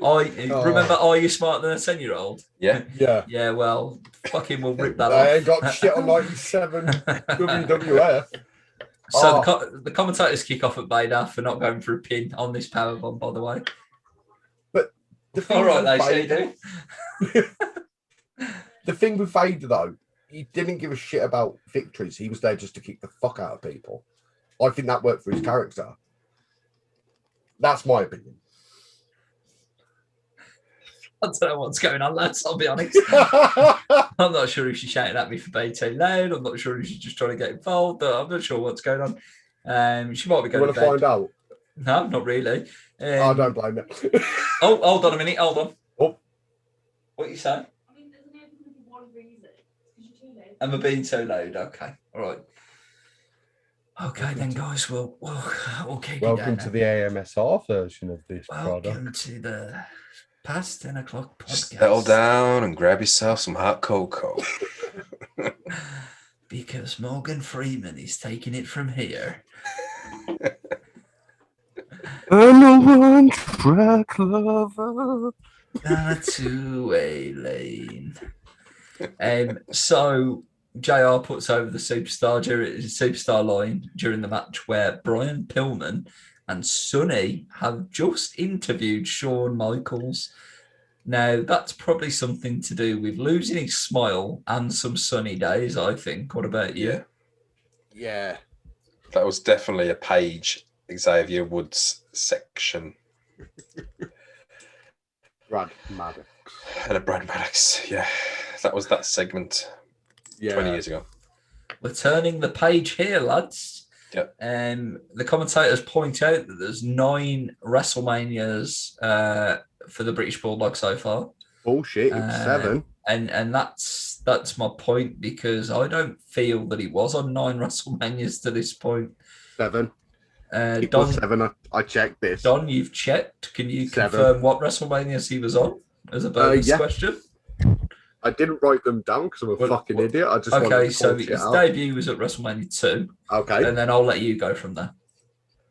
Remember, are you smarter than a 10-year-old? Yeah. Yeah, well, fucking we'll rip that off. I ain't got shit on 97 WWF. So the commentators kick off at Vader for not going for a pin on this powerbomb, by the way. But all right, they do. The thing with Vader, though, he didn't give a shit about victories. He was there just to kick the fuck out of people. I think that worked for his character. That's my opinion. I don't know what's going on, lads. I'll be honest. I'm not sure if she shouted at me for being too loud. I'm not sure if she's just trying to get involved. I'm not sure what's going on. She might be going to bed. Want to find out? No, not really. I don't blame it. Oh, hold on a minute. Hold on. Oh. What are you saying? I mean, there's only one reason. Because you're too loud. Am I being too loud? Okay. All right. Okay, then, guys. We'll keep Welcome to the AMSR version of this Welcome product. to the Past 10 o'clock podcast. Settle down and grab yourself some hot cocoa. Because Morgan Freeman is taking it from here. I'm a one-track lover. A two-way lane. So JR puts over the superstar line during the match where Brian Pillman and Sonny have just interviewed Shawn Michaels. Now, that's probably something to do with losing his smile and some sunny days, I think. What about you? Yeah. That was definitely a Page Xavier Woods section. Brad Maddox. And a Brad Maddox. Yeah. That was that segment 20 years ago. We're turning the page here, lads. Yep. The commentators point out that there's 9 WrestleManias for the British Bulldog so far. Bullshit, it's 7. And that's my point, because I don't feel that he was on 9 WrestleManias to this point. 7. Don, 7. I checked this. Don, you've checked. Can you 7. confirm what WrestleManias he was on as a bonus question? I didn't write them down because I'm a fucking idiot. I just wanted to so point his it out. debut was at WrestleMania 2. Okay. And then I'll let you go from there.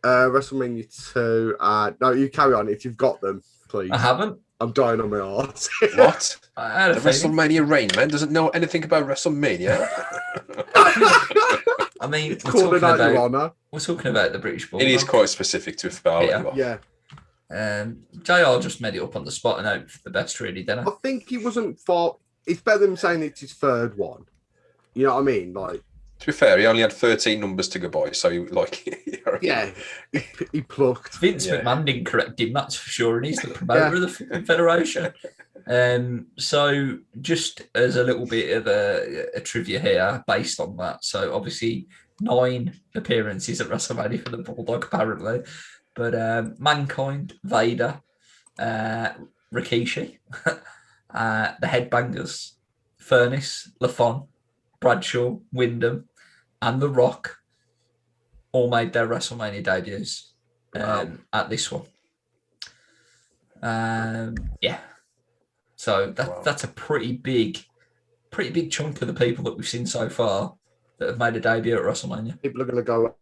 WrestleMania 2. No, you carry on if you've got them, please. I haven't. I'm dying on my arse. What? I had a The feeling. WrestleMania Rain Man doesn't know anything about WrestleMania. I mean, It's calling out your honour. we're talking about the British Bulldog. It is quite specific to a foul. Yeah. Yeah. JR just made it up on the spot and hope for the best, really, didn't I think he wasn't far. It's better than saying it's his 3rd one. You know what I mean? Like, To be fair, he only had 13 numbers to go by, so yeah, he plucked. Vince McMahon didn't correct him, that's for sure, and he's the promoter of the fucking federation. So just as a little bit of a trivia here based on that. So obviously 9 appearances at WrestleMania for the Bulldog, apparently. But Mankind, Vader, Rikishi, the Headbangers, Furnace, LaFon, Bradshaw, Wyndham, and The Rock all made their WrestleMania debuts at this one. Yeah. So that's a pretty big chunk of the people that we've seen so far that have made a debut at WrestleMania. People are going to go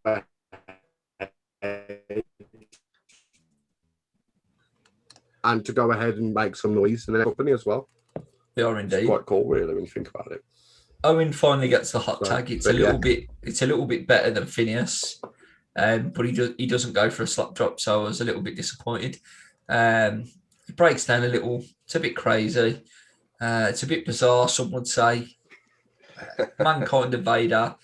and to go ahead and make some noise in their company as well. They are indeed. It's quite cool, really, when you think about it. Owen finally gets the hot tag. It's a little bit better than Phineas, but he doesn't go for a slap drop, so I was a little bit disappointed. It breaks down a little. It's a bit crazy. It's a bit bizarre, some would say. Mankind and Vader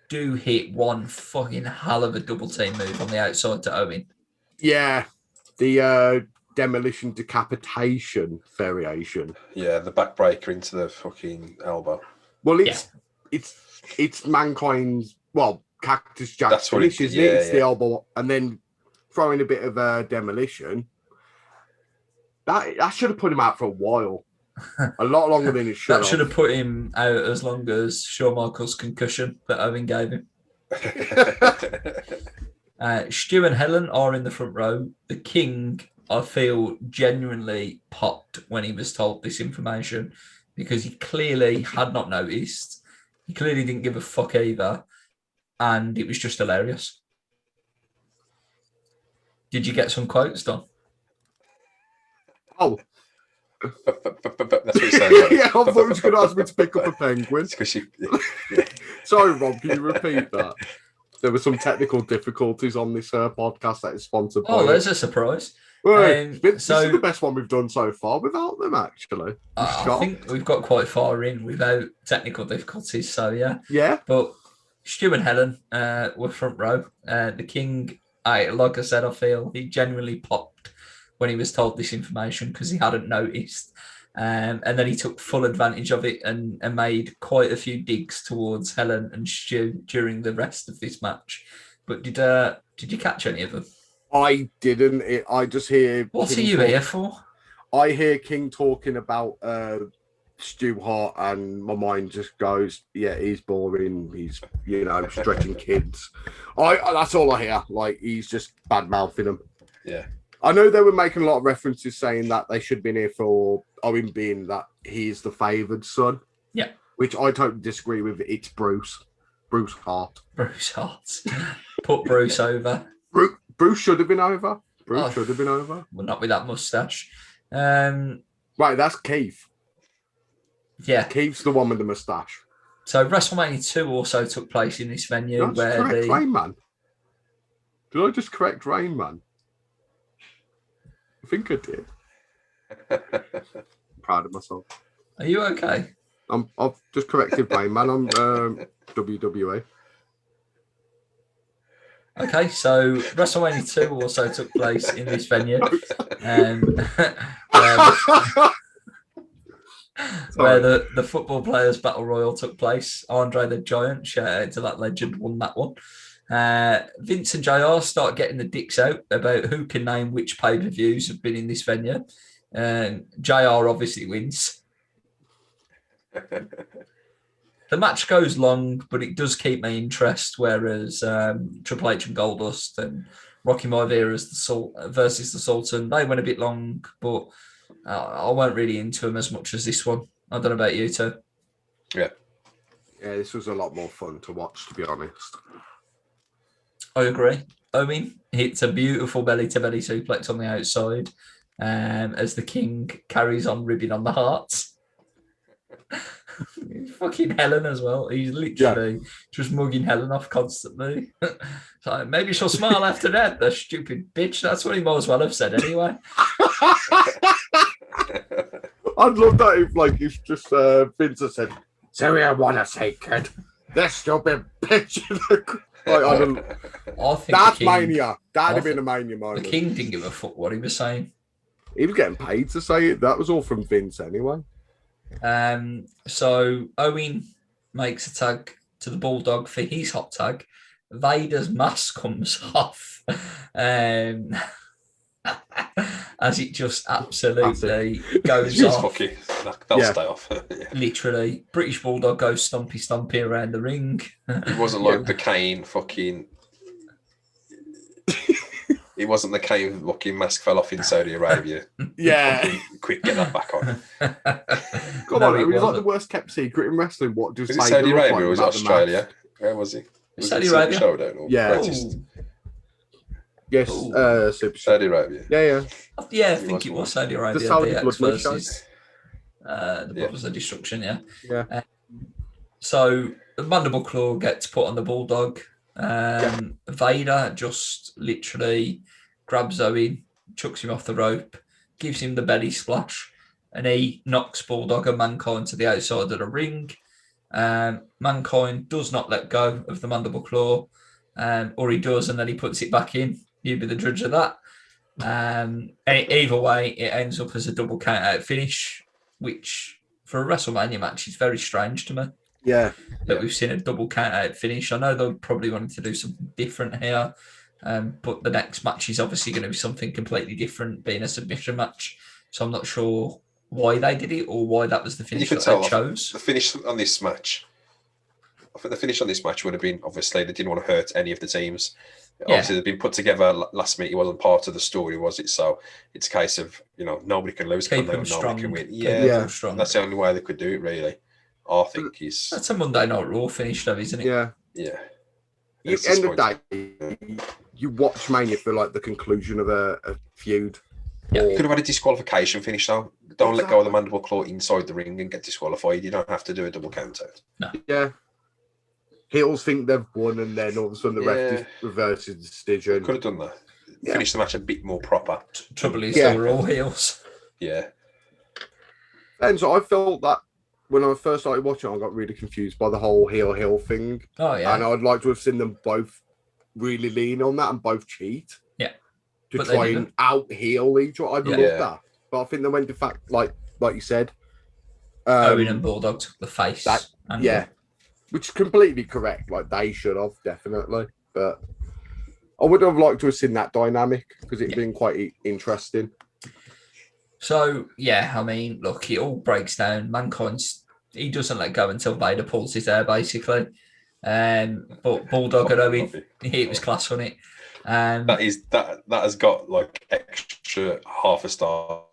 do hit one fucking hell of a double team move on the outside to Owen. Yeah, the demolition decapitation variation. Yeah, the backbreaker into the fucking elbow. Well, it's Mankind's, Cactus Jack's That's what finish, it- isn't yeah, it? It's yeah. the elbow, and then throwing a bit of demolition. That should have put him out for a while. A lot longer than it should That should have put him out as long as Shawn Michaels' concussion that Owen gave him. Stu and Helen are in the front row. The King, I feel, genuinely popped when he was told this information because he clearly had not noticed. He clearly didn't give a fuck either. And it was just hilarious. Did you get some quotes, Don? Oh, That's what he's saying. Yeah, I thought he was going to ask me to pick up a penguin. It's 'cause you- Sorry, Rob, can you repeat that? There were some technical difficulties on this podcast that is sponsored by. Oh, there's a surprise. Well, this so- is the best one we've done so far without them, actually. I think we've got quite far in without technical difficulties. So yeah. Yeah. But Stu and Helen were front row. The King, like I said, I feel he genuinely popped when he was told this information because he hadn't noticed. And then he took full advantage of it and made quite a few digs towards Helen and Stu during the rest of this match. But did you catch any of them? I didn't. I just hear. What King are you here for? I hear King talking about Stu Hart, and my mind just goes, "Yeah, he's boring. He's stretching kids." That's all I hear. Like he's just bad mouthing them. Yeah. I know they were making a lot of references saying that they should have been here for Owen being that he's the favoured son. Yeah. Which I totally disagree with. It's Bruce Hart. Bruce Hart. Put Bruce over. Bruce should have been over. Bruce should have been over. Well, not with that moustache. Right, that's Keith. Yeah. Keith's the one with the moustache. So WrestleMania 2 also took place in this venue. Did I just correct Rain Man? Did I just correct Rain Man? I think I did. I'm proud of myself. Are you okay? I've just corrected Rain Man on WWE. Okay, so WrestleMania 2 also took place in this venue. Where the football players battle royal took place. Andre the Giant, shout out to that legend, won that one. Vince and JR start getting the dicks out about who can name which pay-per-views have been in this venue. JR obviously wins. The match goes long, but it does keep my interest, whereas Triple H and Goldust and Rocky Maivia versus the Sultan, they went a bit long, but I weren't really into them as much as this one. I don't know about you two. Yeah. Yeah, this was a lot more fun to watch, to be honest. I agree. Owen hits a beautiful belly-to-belly suplex on the outside as the King carries on ribbing on the Hearts. Fucking Helen as well. He's literally just mugging Helen off constantly. So maybe she'll smile after that, the stupid bitch. That's what he might as well have said anyway. I'd love that if just Vince had said, "So I want to say, kid, this stupid bitch." I think that's mania. That'd have been a mania moment. The King didn't give a fuck what he was saying. He was getting paid to say it. That was all from Vince anyway. So Owen makes a tag to the Bulldog for his hot tag. Vader's mask comes off as it just absolutely goes off. They'll stay off. Literally, British Bulldog goes stompy around the ring. It wasn't like the Kane fucking. It wasn't the Kane fucking mask fell off in Saudi Arabia. Yeah. Quick, get that back on. Come on, it was like the worst kept secret in wrestling. What does was it Saudi Arabia or was it Australia? Where was he? Was Saudi it Arabia. Showdown or Greatest? Yes, Saudi Arabia. Yeah. Yeah, I think it was Saudi Arabia. The Saudi DX Blood versus the Brothers of Destruction, Yeah. So the mandible claw gets put on the Bulldog. Vader just literally grabs Owen, chucks him off the rope, gives him the belly splash, and he knocks Bulldog and Mankind to the outside of the ring. Mankind does not let go of the mandible claw, or he does, and then he puts it back in. You be the judge of that. Either way, it ends up as a double count out finish, which for a WrestleMania match is very strange to me. Yeah. That we've seen a double count out finish. I know they'll probably wanted to do something different here, but the next match is obviously going to be something completely different, being a submission match. So I'm not sure why they did it or why that was the finish that they chose. The finish on this match, I think the finish on this match would have been, obviously, they didn't want to hurt any of the teams. Yeah. Obviously, they've been put together last minute. It wasn't part of the story, was it? So it's a case of, nobody can lose. Keep them strong. Nobody can win. Yeah. Strong. That's the only way they could do it, really. I think he's... That's a Monday Night Raw finish, though, isn't it? Yeah. Yeah. At the end of the day, you watch Mania for like the conclusion of a feud. Yeah. You could have had a disqualification finish, though. don't let go of the mandible claw inside the ring and get disqualified. You don't have to do a double count out. Yeah. Heels think they've won, and then all of a sudden the ref reverses the decision. Could have done that. Finish the match a bit more proper. Trouble is, they were all heels. Yeah. And so I felt that when I first started watching, I got really confused by the whole heel thing. Oh, yeah. And I'd like to have seen them both really lean on that and both cheat. Yeah. To But try and out heel each other. I'd love that. But I think they went to fact, like you said. Owen and Bulldog took the face. Which is completely correct. Like, they should have, definitely. But I would have liked to have seen that dynamic because it'd been quite interesting. So, yeah, I mean, look, it all breaks down. He doesn't let go until Vader pulls his hair, basically. But Bulldog and Owen, it was class on it. That has got like extra half a star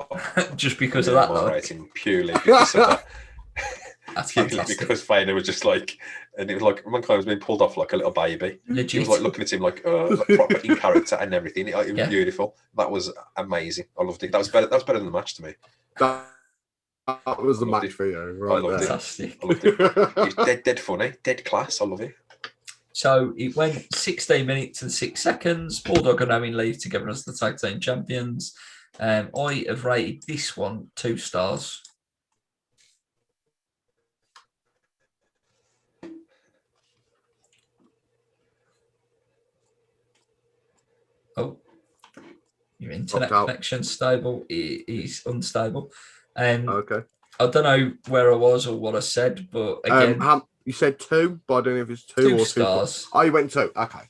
just because of that, rating, purely because of that. That's purely fantastic. because Vader was just like, and it was like Mankind was being pulled off like a little baby. Legit. He was like looking at him like, like proper in character and everything. It was beautiful. That was amazing. I loved it. That was better than the match to me. That was the match for you, right? I loved fantastic. I loved it. It was dead funny, dead class. I love it. So it went 16 minutes and 6 seconds. Bulldog and Owen leave together as the tag team champions. I have rated this one 2 stars. Oh, your internet connection stable is unstable. Okay. I don't know where I was or what I said, but again, you said 2, but I don't know if it's 2 or 2 stars. Oh, you went 2. Okay.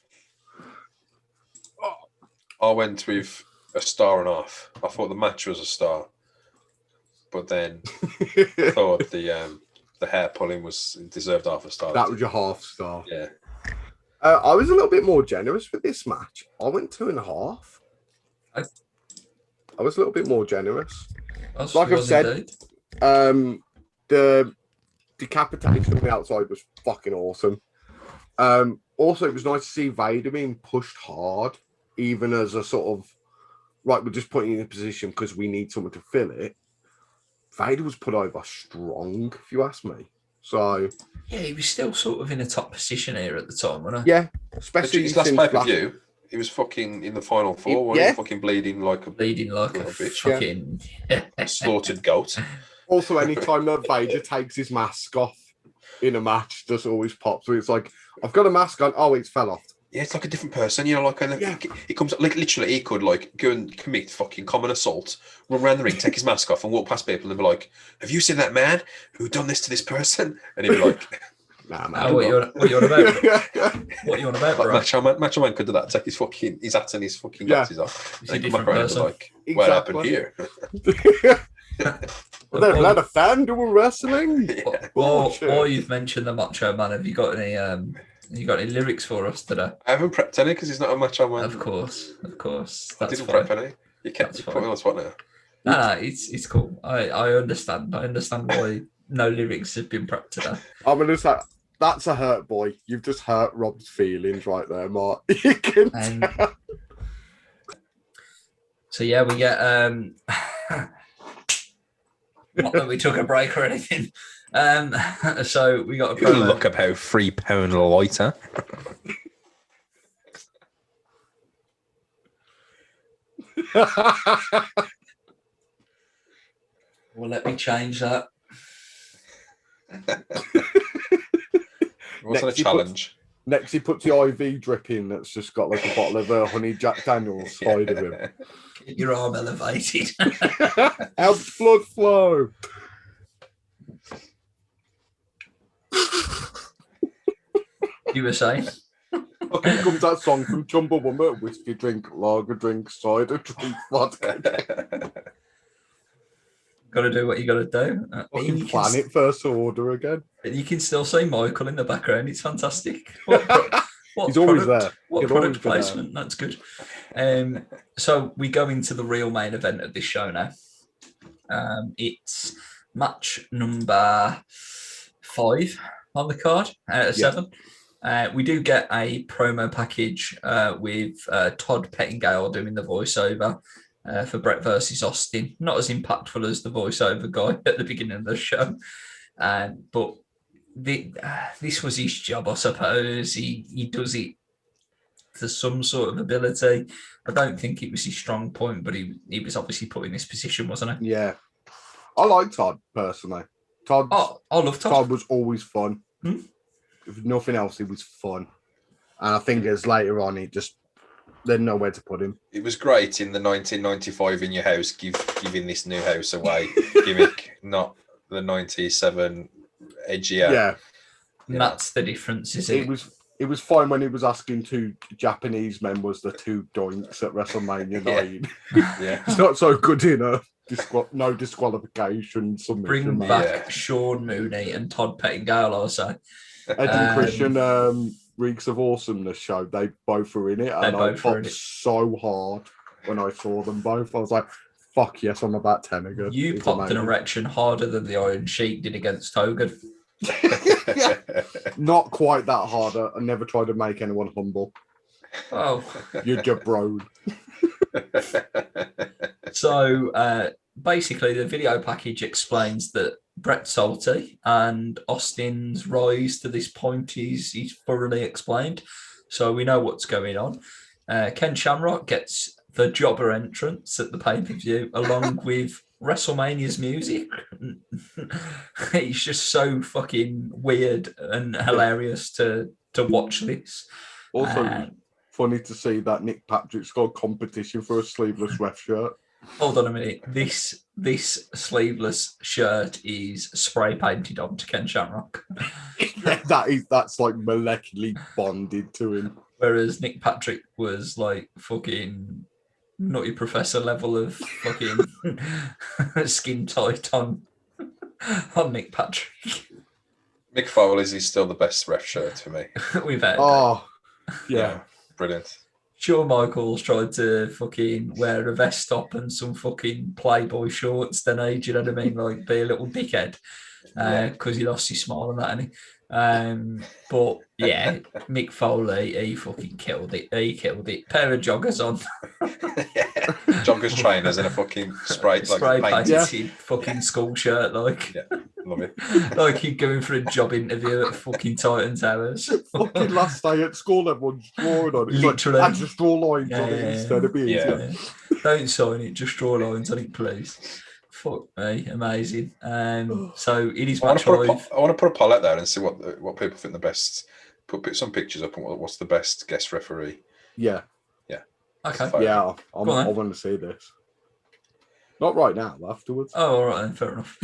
I went with a star and a half. I thought the match was a star, but then I thought the hair pulling deserved half a star. That was your half star. Yeah. I was a little bit more generous with this match. I went 2.5. I was a little bit more generous. Like I've said, the decapitation on the outside was fucking awesome. Also, it was nice to see Vader being pushed hard, even as a sort of, right, we're just putting you in a position because we need someone to fill it. Vader was put over strong, if you ask me. So yeah, he was still sort of in a top position here at the time, wasn't he? Yeah, especially his last pay-per-view. He was fucking in the final 4, wasn't he? Fucking bleeding like a bitch. Fucking slaughtered goat. Also, anytime that Vader takes his mask off in a match, just always pops. So it's like, I've got a mask on. Oh, it's fell off. Yeah, it's like a different person, you know. Like, it comes like literally, he could like go and commit fucking common assault, run around the ring, take his mask off, and walk past people and be like, "Have you seen that man who done this to this person?" And he'd be like, "Nah, man, what you on about? What you on about, bro?" Macho Man could do that. Take his hat and his fucking glasses off, He's and a come back around and be like, "What happened here?" They've let a fan doing wrestling. Or you've mentioned the Macho Man. Have you got any? You got any lyrics for us today? I haven't prepped any because he's not a Macho Man. Of course. I didn't prep any. You kept putting on the spot now. No, it's cool. I understand. I understand why no lyrics have been prepped today. I'm gonna say that's a hurt, boy. You've just hurt Rob's feelings right there, Mark. You can tell. So yeah, we get not that we took a break or anything. So we got a promo. Look about £3 lighter. Well, let me change that. What's a challenge? Next, he puts the IV drip in that's just got like a bottle of honey Jack Daniels side of him. Get your arm elevated. Helps blood flow. You were saying? Okay, comes that song from Chumbawamba: whiskey drink, lager drink, cider drink, vodka. Got to do what you got to do. Fucking Planet First Order again. You can still see Michael in the background. It's fantastic. He's always there. What product placement? That's good. So we go into the real main event of this show now. It's match number 5 on the card out of 7. We do get a promo package with Todd Pettingale doing the voiceover. for Bret versus Austin. Not as impactful as the voiceover guy at the beginning of the show, but this was his job, I suppose. He does it to some sort of ability. I don't think it was his strong point, but he was obviously put in this position, wasn't he? Yeah. I like Todd, personally. I love Todd. Todd was always fun. If nothing else, he was fun. And I think as later on, there's nowhere to put him. It was great in the 1995 in your house, giving this new house away gimmick, not the 97 edgier. Yeah. And that's the difference, isn't it? It was fine when he was asking two Japanese men was the two doinks at WrestleMania 9. Yeah. It's not so good in no disqualification submission. Bring back Sean Mooney and Todd Pettingale, I'll say. Ed and Christian Reeks of Awesomeness show, they both were in it, and I popped so hard when I saw them both. I was like, fuck yes, I'm about 10 again. You popped an erection harder than the Iron Sheik did against Hogan. Yeah. Not quite that hard. I never tried to make anyone humble. Oh, You're jabrone. So basically, the video package explains that Bret's salty and Austin's rise to this point is thoroughly explained. So we know what's going on. Ken Shamrock gets the jobber entrance at the pay-per-view along with WrestleMania's music. It's just so fucking weird and hilarious to watch this. Also, funny to see that Nick Patrick's got a competition for a sleeveless ref shirt. Hold on a minute. This sleeveless shirt is spray painted onto Ken Shamrock. That's like molecularly bonded to him. Whereas Nick Patrick was like fucking Nutty Professor level of fucking skin tight on Nick Patrick. Mick Foley's is still the best ref shirt for me. We've had. Oh, yeah. Brilliant. Shawn Michaels tried to fucking wear a vest top and some fucking Playboy shorts, then do you know what I mean? Like, be a little dickhead because he lost his smile and that, and but yeah, Mick Foley, he fucking killed it. He killed it. Pair of joggers on. Joggers trainers and a fucking spray painted fucking school shirt, like. Yeah, love it. Like he'd going for a job interview at fucking Titan Towers. Fucking last day at school, everyone's drawing on it. It's Literally. Like, I just draw lines on it instead of being easier. Don't sign it, just draw lines on it, please. Fuck me, amazing. So it is match live. I want to put a poll out there and see what people think the best. Put some pictures up on what's the best guest referee. Yeah. Okay. Yeah, I want to see this. Not right now, but afterwards. Oh, all right then, fair enough.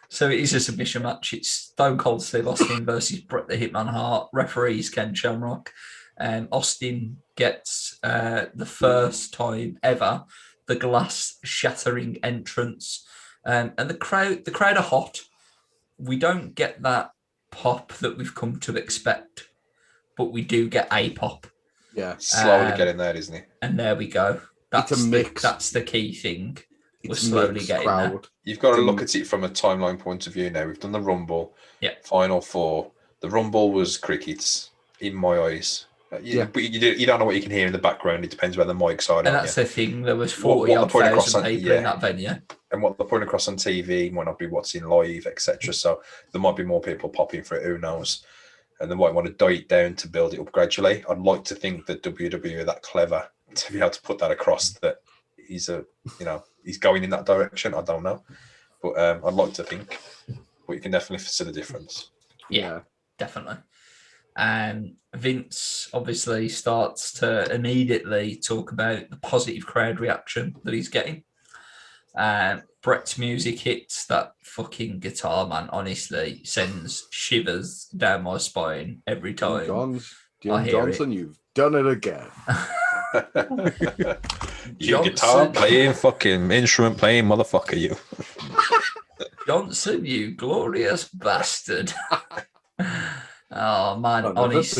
So it is a submission match. It's Stone Cold Steve Austin versus Bret the Hitman Hart. Referees Ken Shamrock. Austin gets the first time ever the glass shattering entrance, and the crowd are hot. We don't get that pop that we've come to expect, but we do get a pop. Yeah, slowly getting there, isn't it? And there we go. That's a mix. That's the key thing. We're slowly getting there. You've got to look at it from a timeline point of view now. We've done the Rumble, Final Four. The Rumble was crickets in my eyes. But you don't know what you can hear in the background. It depends where the mics are. And that's the thing. There was 40,000 people in that venue. And what they're putting across on TV might not be what's in live, etc. So there might be more people popping for it. Who knows? And they might want to dial it down to build it up gradually. I'd like to think that WWE are that clever to be able to put that across that he's going in that direction. I don't know, but I'd like to think. But you can definitely see the difference. Yeah, definitely. Vince obviously starts to immediately talk about the positive crowd reaction that he's getting. Bret's music hits. That fucking guitar, man, honestly sends shivers down my spine every time. Johnson, you've done it again. You guitar playing, fucking instrument playing motherfucker, you. Johnson, you glorious bastard. Oh man, honest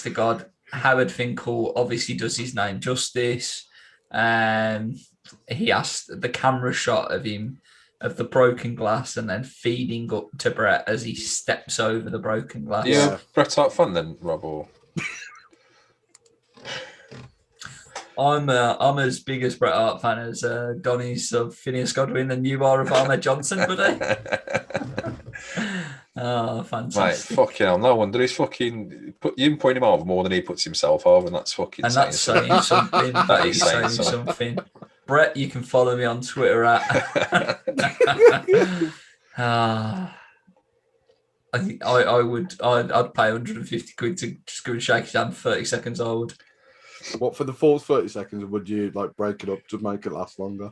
to God, Howard Finkel obviously does his name justice. He asked the camera shot of him of the broken glass and then feeding up to Bret as he steps over the broken glass. Yeah, Bret Hart fun then, Rob? Or... I'm as big as Bret Hart fan as Donny's of Phineas Godwin, and you are of Ahmed Johnson, buddy. Oh, Mate, fantastic! fucking hell, no wonder he's fucking you point him over more than he puts himself over, and that's fucking. And that's saying something. That is saying something. Brett, you can follow me on Twitter at. I think I'd pay 150 quid to just go and shake his hand 30 seconds old. What, for the fourth 30 seconds, would you like break it up to make it last longer?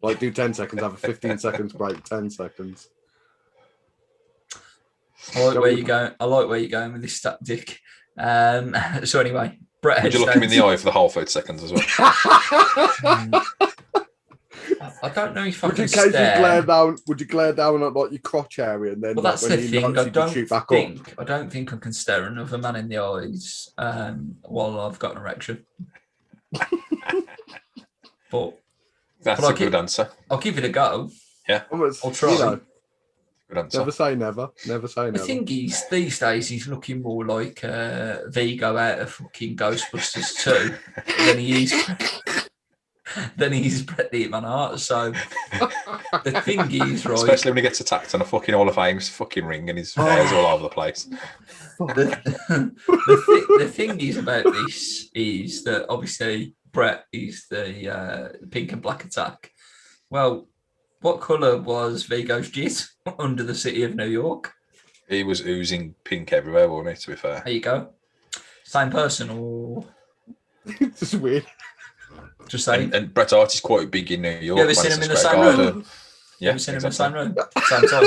Like do 10 seconds, have a 15 seconds break, 10 seconds. I like where you're going with this tactic. So anyway, Brett. Would you look him in the eye for the whole 30 seconds as well? I don't know if I Would can you occasionally stare. Would you glare down at like your crotch area and then? Well, that's like, the when you thing. notice you shoot back up? I don't think I can stare another man in the eyes while I've got an erection. But That's a good answer. I'll give it a go. Yeah, I'll try. You know, good answer. never say never. Never say The never. thing is, these days he's looking more like Vigo out of fucking Ghostbusters 2 than he's Bret the Hitman Hart. So the thing is, right? Especially when he gets attacked on a fucking Hall of Fame fucking ring and his hair's all over the place. The thing is about this is that obviously Bret is the pink and black attack. Well, what colour was Vigo's jizz under the city of New York? He was oozing pink everywhere, wasn't he, to be fair? There you go. Same person or It's just weird. just saying? And Bret Hart is quite big in New York. You ever seen him in the same room? Yeah, Have you seen exactly. him in the same room? Same time.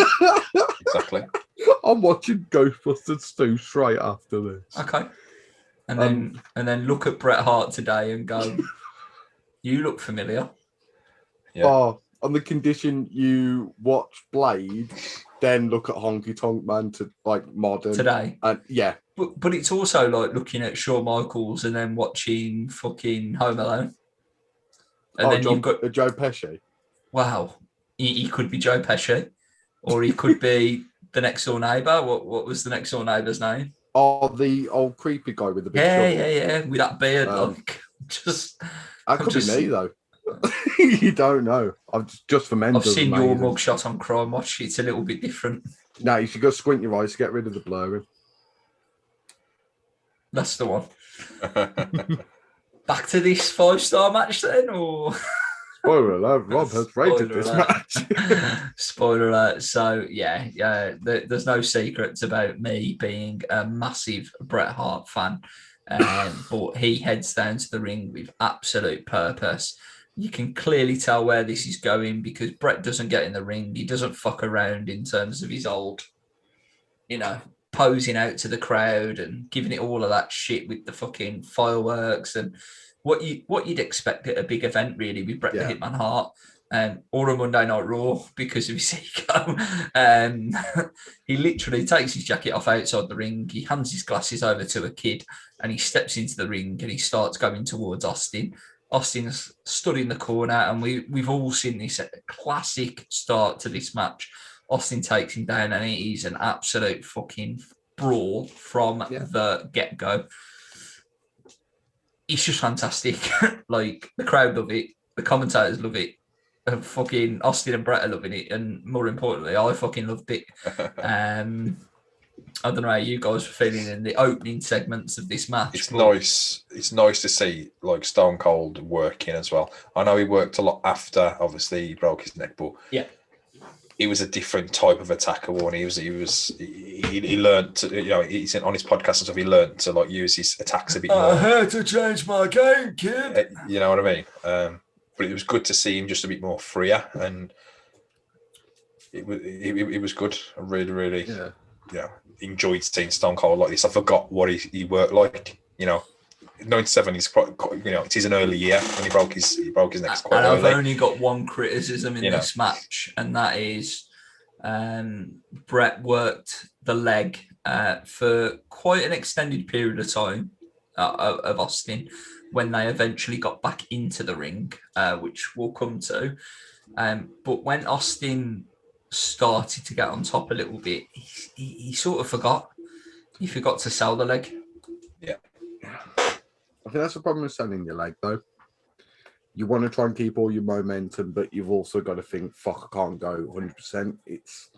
Exactly. I'm watching Ghostbusters 2 straight after this. Okay. And then look at Bret Hart today and go, you look familiar. Yeah. Oh, on the condition you watch Blade, then look at Honky Tonk Man to like modern Today. And yeah. But it's also like looking at Shawn Michaels and then watching fucking Home Alone. And then you've got Joe Pesci. Wow. He could be Joe Pesci, or he could be the next door neighbour. What was the next door neighbour's name? Oh, the old creepy guy with the big shovel. With that beard, like just. That could be me though. You don't know. Just for men. I've seen your mugshot on Crime Watch. It's a little bit different. No, you should go squint your eyes to get rid of the blurring. That's the one. Back to this 5-star match then, or spoiler alert, Rob has rated this match. Spoiler alert. So yeah, there's no secrets about me being a massive Bret Hart fan, but he heads down to the ring with absolute purpose. You can clearly tell where this is going because Bret doesn't get in the ring. He doesn't fuck around in terms of his old, posing out to the crowd and giving it all of that shit with the fucking fireworks and what you'd expect at a big event, really, with Bret the Hitman Hart. Or a Monday Night Raw because of his ego. He literally takes his jacket off outside the ring. He hands his glasses over to a kid and he steps into the ring and he starts going towards Austin. Austin's stood in the corner and we've all seen this classic start to this match. Austin takes him down and it is an absolute fucking brawl from the get-go. It's just fantastic. Like, the crowd love it. The commentators love it. Fucking Austin and Bret are loving it. And more importantly, I fucking loved it. I don't know how you guys were feeling in the opening segments of this match. It's nice. It's nice to see like Stone Cold working as well. I know he worked a lot after, obviously, he broke his neck, but he was a different type of attacker. One, he learned to, he's on his podcast and stuff. He learned to like use his attacks a bit more. I had to change my game, kid. You know what I mean? But it was good to see him just a bit more freer, and it was good. I really, enjoyed seeing Stone Cold like this. I forgot what he worked like. 97 is quite, it is an early year when he broke his neck quite and early. I've only got one criticism in this match, and that is Bret worked the leg for quite an extended period of time of Austin when they eventually got back into the ring, which we'll come to. But when Austin started to get on top a little bit, he sort of forgot. He forgot to sell the leg. Yeah. I think that's the problem with selling your leg, though. You want to try and keep all your momentum, but you've also got to think, fuck, I can't go 100%. It's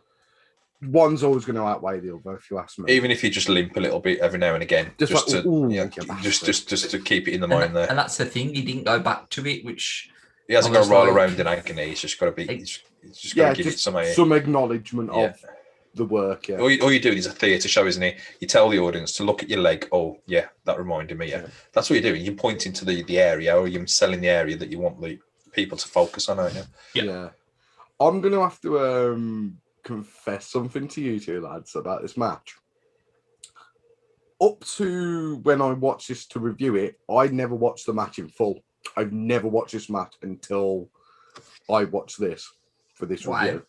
one's always going to outweigh the other, if you ask me. Even if you just limp a little bit every now and again, just like, to keep it in the mind there. And that's the thing, he didn't go back to it, which he hasn't got to roll around in agony. He's just got to be. He's just got to give it some acknowledgement of the work. Yeah. All you're doing is a theatre show, isn't it? You tell the audience to look at your leg. Oh, yeah, that reminded me. Yeah, that's what you're doing. You're pointing to the area, or you're selling the area that you want the people to focus on, aren't you? Yeah. I'm going to have to confess something to you two lads about this match. Up to when I watched this to review it, I never watched the match in full. I've never watched this match until I watched this for this review.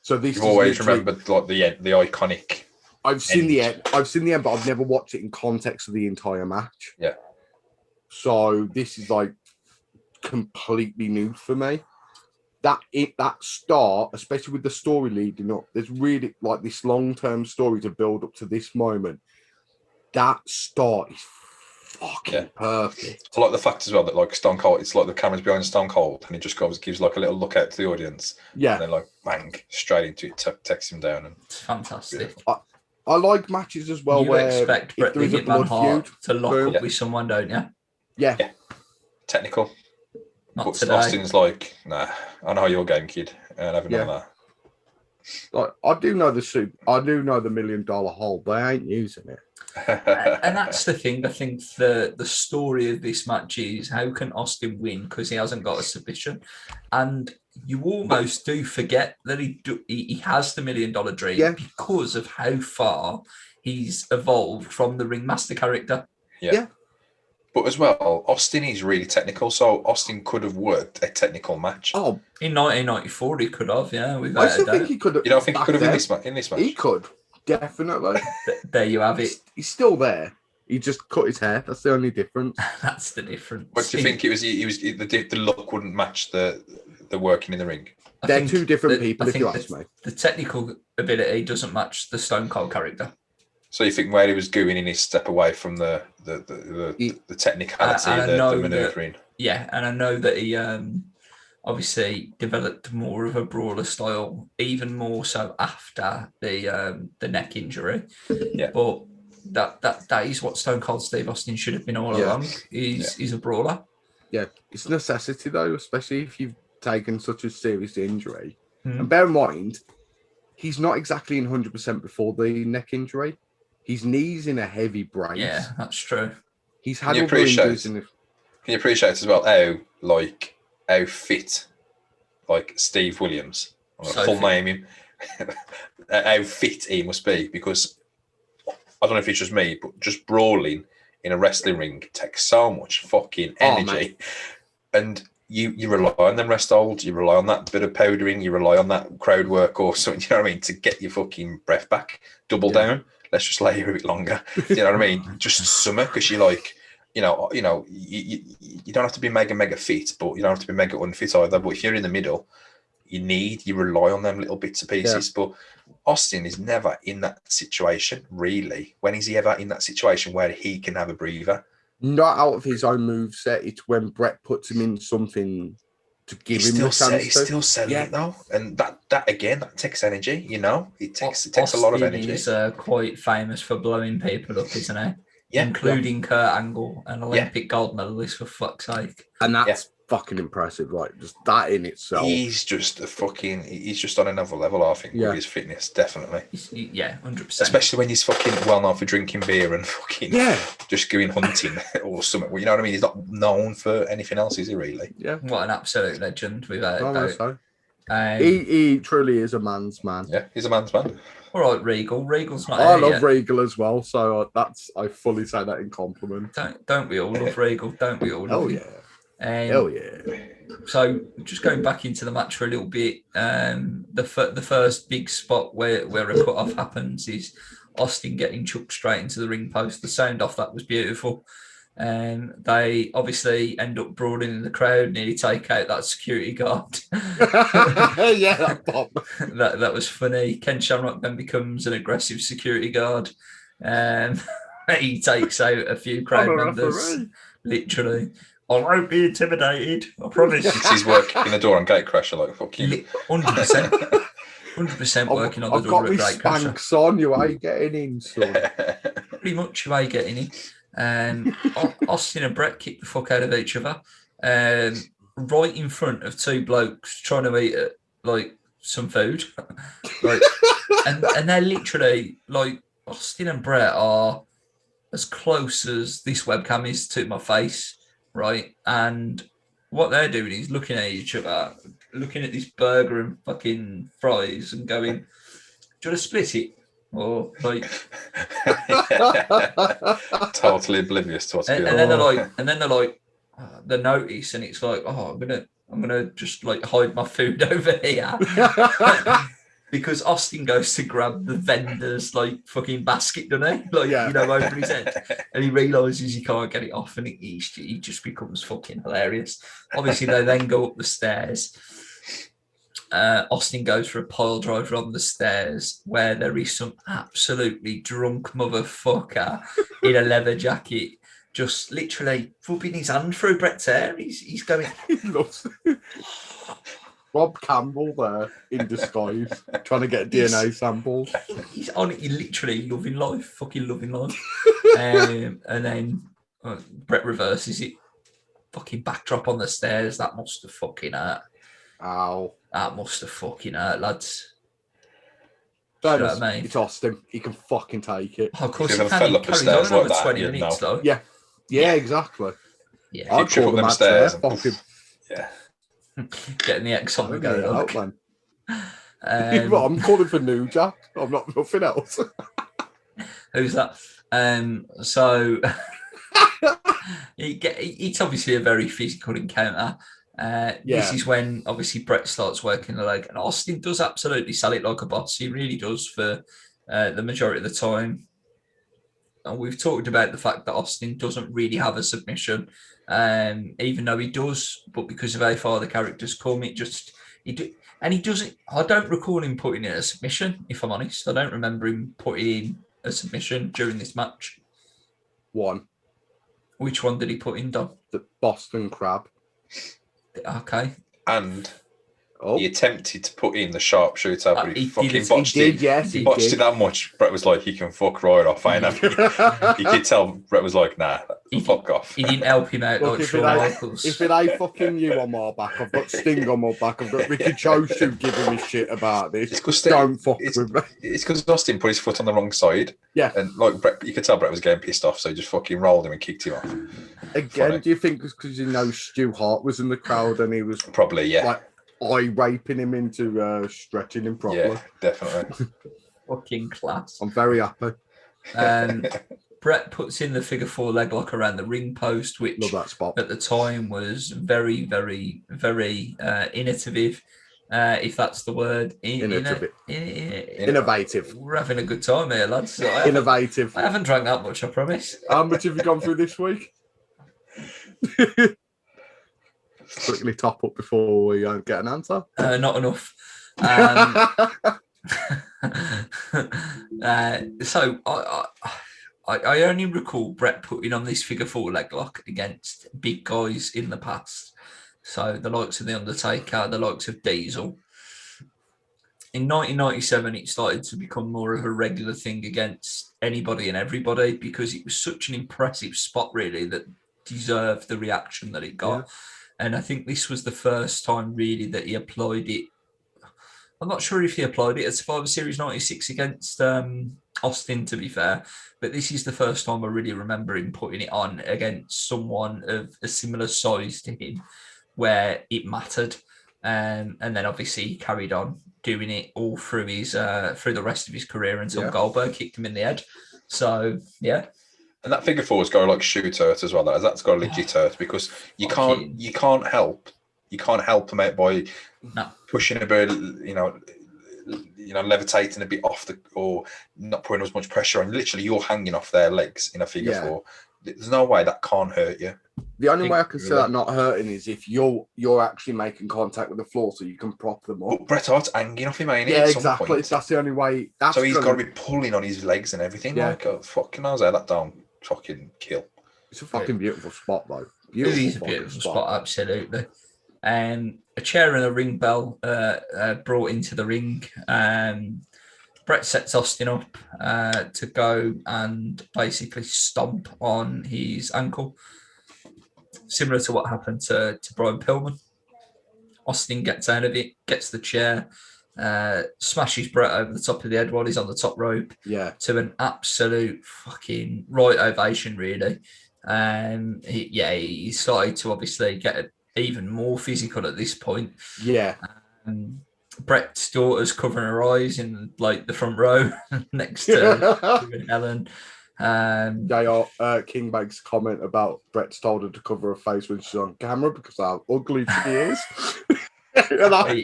So this You've always remembered like the iconic. I've seen the end, but I've never watched it in context of the entire match. Yeah. So this is like completely new for me. That start, especially with the story leading up, there's really like this long-term story to build up to this moment. That start is fucking perfect. I like the fact as well that like Stone Cold, it's like the camera's behind Stone Cold, and he just gives like a little look out to the audience. Yeah, and then like bang straight into it, takes him down, and it's fantastic. I like matches as well. You where expect Bret the Hitman Hart to lock up with someone, don't you? Yeah. Technical. Not today. Austin's like, nah, I know your game, kid, and having none of that. Like, I do know the $1 million hole, but I ain't using it. And that's the thing. I think the story of this match is how can Austin win because he hasn't got a submission, and you almost do forget that he has the $1 million dream because of how far he's evolved from the ringmaster character. Yeah. But as well, Austin is really technical, so Austin could have worked a technical match. Oh, in 1994 he could have, yeah. I still think he could have. You don't think he could have in this match? He could, definitely. There you have it. He's still there. He just cut his hair. That's the only difference. That's the difference. But do you think it was the look wouldn't match the working in the ring? They're two different people, if you ask me. The technical ability doesn't match the Stone Cold character. So you think where he was going in his step away from the technicality, the manoeuvring? Yeah, and I know that he obviously developed more of a brawler style, even more so after the neck injury. Yeah, but that is what Stone Cold Steve Austin should have been all along. He's a brawler. Yeah, it's a necessity though, especially if you've taken such a serious injury. And bear in mind, he's not exactly in 100% before the neck injury. His knee's in a heavy brace. Yeah, that's true. He's had other injuries in the... Can you appreciate as well how fit like Steve Williams, full name him, how fit he must be, because I don't know if it's just me, but just brawling in a wrestling ring takes so much fucking energy. And you rely on them rest holds, you rely on that bit of powdering, you rely on that crowd work or something, you know what I mean, to get your fucking breath back, double down. Let's just lay here a bit longer. You know what I mean? Just summer, because you're like, you don't have to be mega fit, but you don't have to be mega unfit either. But if you're in the middle, you rely on them little bits and pieces. Yeah. But Austin is never in that situation, really. When is he ever in that situation where he can have a breather? Not out of his own moveset. It's when Bret puts him in something to give him the chance. He's still selling it though, and that again, that takes energy. You know, it takes a lot of energy. He's quite famous for blowing people up, isn't he? Yeah, including Kurt Angle, an Olympic gold medalist, for fuck's sake. And that's fucking impressive. Like, just that in itself. He's just on another level, I think, with his fitness, definitely. 100%. Especially when he's fucking well known for drinking beer and fucking just going hunting or something. You know what I mean? He's not known for anything else, is he, really? Yeah. What an absolute legend, without a doubt. So. He truly is a man's man. Yeah, he's a man's man. All right, Regal. Regal's not. I love Regal as well, so I fully say that in compliment. Don't we all love Regal? Don't we all? Hell yeah. Hell yeah. So just going back into the match for a little bit, the first big spot where a cut-off happens is Austin getting chucked straight into the ring post. The sound off that was beautiful. They obviously end up brawling in the crowd, nearly take out that security guard. That pop. that was funny. Ken Shamrock then becomes an aggressive security guard. He takes out a few crowd members. Literally. I won't be intimidated. I promise. It's his work in the door on Gatecrasher, like fuck you. 100%. 100% working on the I've door got at my Great Crasher. Spanx on. You ain't getting in, son. Pretty much you ain't getting it. Austin and Bret kicked the fuck out of each other. Right in front of two blokes trying to eat like some food. Like, and they're literally like Austin and Bret are as close as this webcam is to my face, right? And what they're doing is looking at each other, looking at this burger and fucking fries and going, do you want to split it? Or like totally oblivious to what's going on. And then they're like, the notice, and it's like, oh, I'm gonna just like hide my food over here. Because Austin goes to grab the vendor's like fucking basket, doesn't he? Like, you know, over his head. And he realises he can't get it off, and he just becomes fucking hilarious. Obviously, they then go up the stairs. Austin goes for a pile driver on the stairs where there is some absolutely drunk motherfucker in a leather jacket just literally rubbing his hand through Bret's hair. He's going... Rob Campbell there in disguise, trying to get DNA samples. He's on it, literally loving life, fucking loving life. And then Bret reverses it. Fucking backdrop on the stairs. That must have fucking hurt. Ow. That must have fucking hurt, lads. You know what I mean? It's Austin. He can fucking take it. Oh, of course, he he can. He carries on another 20 minutes, though. Yeah, exactly. Yeah. I'd call them stairs. Yeah. Getting the X on the go. Man. I'm calling for New Jack. I'm not nothing else. Who's that? So it's obviously a very physical encounter. This is when obviously Bret starts working the leg, and Austin does absolutely sell it like a boss. He really does for the majority of the time. And we've talked about the fact that Austin doesn't really have a submission, even though he does, but because of how far the characters come, he doesn't. I don't recall him putting in a submission, if I'm honest. I don't remember him putting in a submission during this match. One. Which one did he put in, Don? The Boston Crab. Okay. And he attempted to put in the sharpshooter, but he fucking botched it. He botched it that much. Bret was like, he can fuck right off. He did tell Bret was like, nah, fuck off. He didn't help him out. Look, like Shawn Michaels. If it ain't fucking you on my back, I've got Sting on my back. I've got Ricky Choshu giving me shit about this. Don't fuck with me. It's because Austin put his foot on the wrong side. Yeah. And like Bret, you could tell Bret was getting pissed off, so he just fucking rolled him and kicked him off. Again, funny. Do you think it's because Stu Hart was in the crowd and he was probably, yeah, like eye raping him into stretching him properly? Yeah, definitely. Fucking class. I'm very happy. Bret puts in the figure four leg lock around the ring post, which love that spot. At the time was very, very, very innovative. If that's the word. Innovative. We're having a good time here, lads. Innovative. I haven't drank that much, I promise. How much have you gone through this week? Quickly top up before we get an answer. Not enough. So I only recall Bret putting on this figure four leg lock against big guys in the past. So the likes of The Undertaker, the likes of Diesel. In 1997, it started to become more of a regular thing against anybody and everybody because it was such an impressive spot, really, that deserved the reaction that it got. Yeah. And I think this was the first time, really, that he applied it. I'm not sure if he applied it at Survivor Series 96 against Austin, to be fair. But this is the first time I really remember him putting it on against someone of a similar size to him, where it mattered. And then obviously he carried on doing it all through his through the rest of his career until Goldberg kicked him in the head. So yeah. And that figure four's got a like shoot hurt as well. That's got a legit hurt because you can't help him out by pushing a bit, levitating a bit off or not putting as much pressure on. Literally, you're hanging off their legs in a figure four. There's no way that can't hurt you. The only way I can see that not hurting is if you're actually making contact with the floor, so you can prop them up. But Bret Hart's hanging off him, ain't he? Yeah, exactly. That's the only way. So he's got to be pulling on his legs and everything. Yeah. Like, fucking how's that don't fucking kill. It's a fucking beautiful spot, though. It is a beautiful spot, absolutely. A chair and a ring bell brought into the ring. Bret sets Austin up to go and basically stomp on his ankle, similar to what happened to Brian Pillman. Austin gets out of it, gets the chair, smashes Bret over the top of the head while he's on the top rope. Yeah. To an absolute fucking right ovation, really. He started to obviously get even more physical at this point. Yeah. Bret's daughter's covering her eyes in like the front row next to Ellen. King makes a comment about Bret's told her to cover her face when she's on camera because how ugly she is. There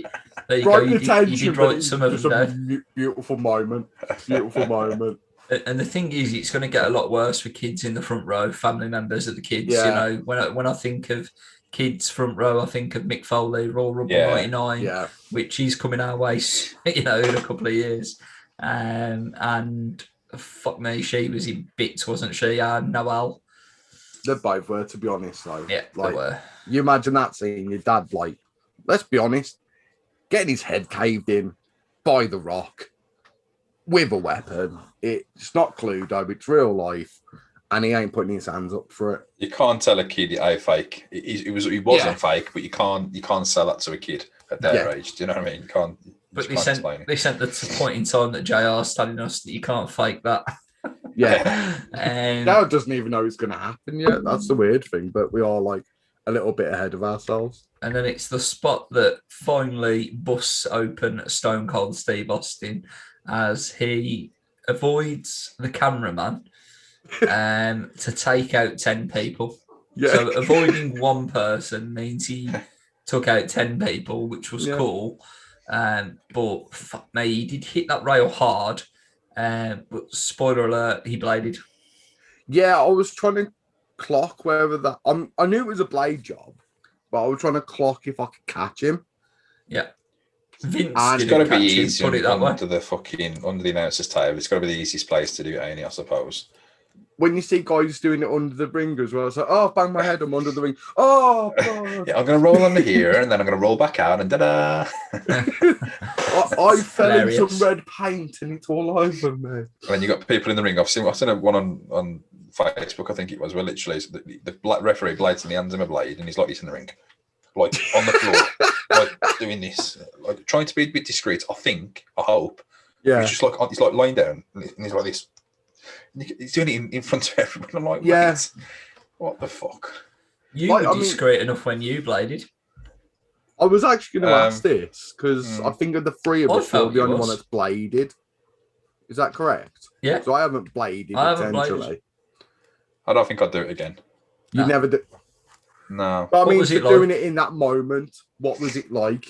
you go. You did write some of them. Beautiful moment. Beautiful moment. And the thing is, it's going to get a lot worse for kids in the front row, family members of the kids. Yeah. You know, when I think of kids front row, I think of Mick Foley, Royal Rumble 99, which is coming our way, in a couple of years. And fuck me, she was in bits, wasn't she? Noel. They both were, to be honest, though. Yeah, they were. You imagine that scene, your dad, like, let's be honest, getting his head caved in by The Rock with a weapon. It's not Cluedo, it's real life, and he ain't putting his hands up for it. You can't tell a kid it ain't fake. It wasn't fake, but you can't sell that to a kid at their age. Do you know what I mean? You can't. But they sent the point in time that JR's telling us that you can't fake that. Yeah. Now doesn't even know it's going to happen yet. That's the weird thing, but we are like a little bit ahead of ourselves. And then it's the spot that finally busts open Stone Cold Steve Austin as he avoids the cameraman to take out 10 people. Yeah. So avoiding one person means he took out 10 people, which was cool. But fuck me, he did hit that rail hard. But spoiler alert, he bladed. Yeah, I was trying to clock whether that. I knew it was a blade job, but I was trying to clock if I could catch him. Yeah. Vince, it's got to be easy put it that way. under the announcer's table. It's got to be the easiest place to do it, ain't it, I suppose. When you see guys doing it under the ring as well, it's like, oh, bang my head, I'm under the ring. Oh, yeah, I'm going to roll under here, and then I'm going to roll back out, and da-da. I fell in some red paint, and it's all over me. And then you got people in the ring. I've seen one on Facebook, I think it was, where literally the black referee blatantly hands him a blade, and he's like this in the ring, like on the floor, like doing this, like trying to be a bit discreet. I hope. Yeah. He's just like lying down, and he's like this. He's doing it in front of everyone. I'm like, what the fuck? You were discreet enough when you bladed. I was actually going to ask this because I think of the three of us, you're the only one that's bladed. Is that correct? Yeah. So I haven't bladed potentially. I don't think I'd do it again. You never did. No. But I mean, doing it in that moment, what was it like?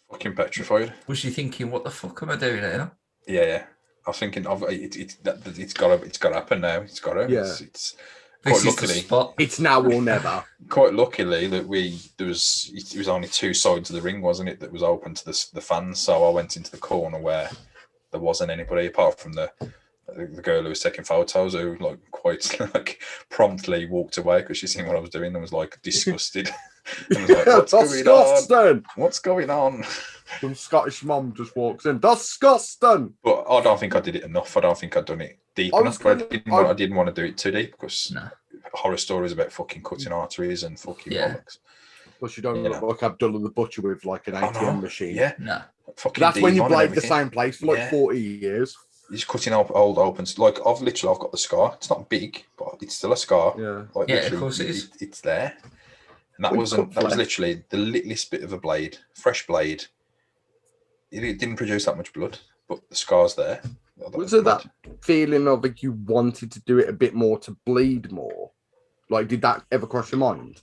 Fucking petrified. Was you thinking, what the fuck am I doing here? Yeah. I was thinking, it's got to happen now. It's got to. Yeah. It's quite luckily. It's now or never. Quite luckily that it was only two sides of the ring, wasn't it, that was open to the fans. So I went into the corner where there wasn't anybody apart from the girl who was taking photos, who quite promptly walked away because she seen what I was doing and was like disgusted. And was like, What's going on? Some Scottish mom just walks in. Disgusting. But I don't think I did it enough. I don't think I'd done it deep enough. But I didn't want to do it too deep because horror stories about fucking cutting arteries and fucking bollocks. Plus, you don't look like Abdullah the Butcher with like an ATM machine. Yeah, no. That's when you blade the same place for 40 years. He's cutting up old opens. Like I've got the scar. It's not big, but it's still a scar. Yeah, of course it is. It's there. And that was literally the littlest bit of a blade, fresh blade. It didn't produce that much blood, but the scar's there. Was there that feeling of like you wanted to do it a bit more to bleed more? Like, did that ever cross your mind?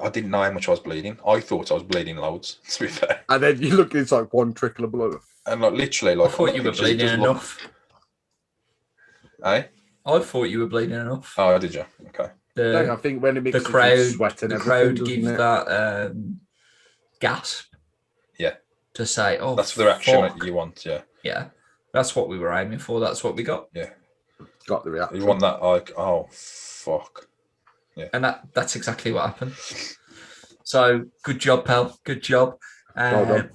I didn't know how much I was bleeding. I thought I was bleeding loads, to be fair. And then you look, it's like one trickle of blood. And literally, I thought you were bleeding enough. Eh? I thought you were bleeding enough. Oh, did you? Okay. I think when it mixes the crowd, sweat and the crowd gives that gasp. Yeah. To say, oh, that's the reaction that you want. Yeah. Yeah. That's what we were aiming for. That's what we got. Yeah. got the reaction. You want that, like, oh, fuck. Yeah. And that's exactly what happened. So good job, pal. Good job. Well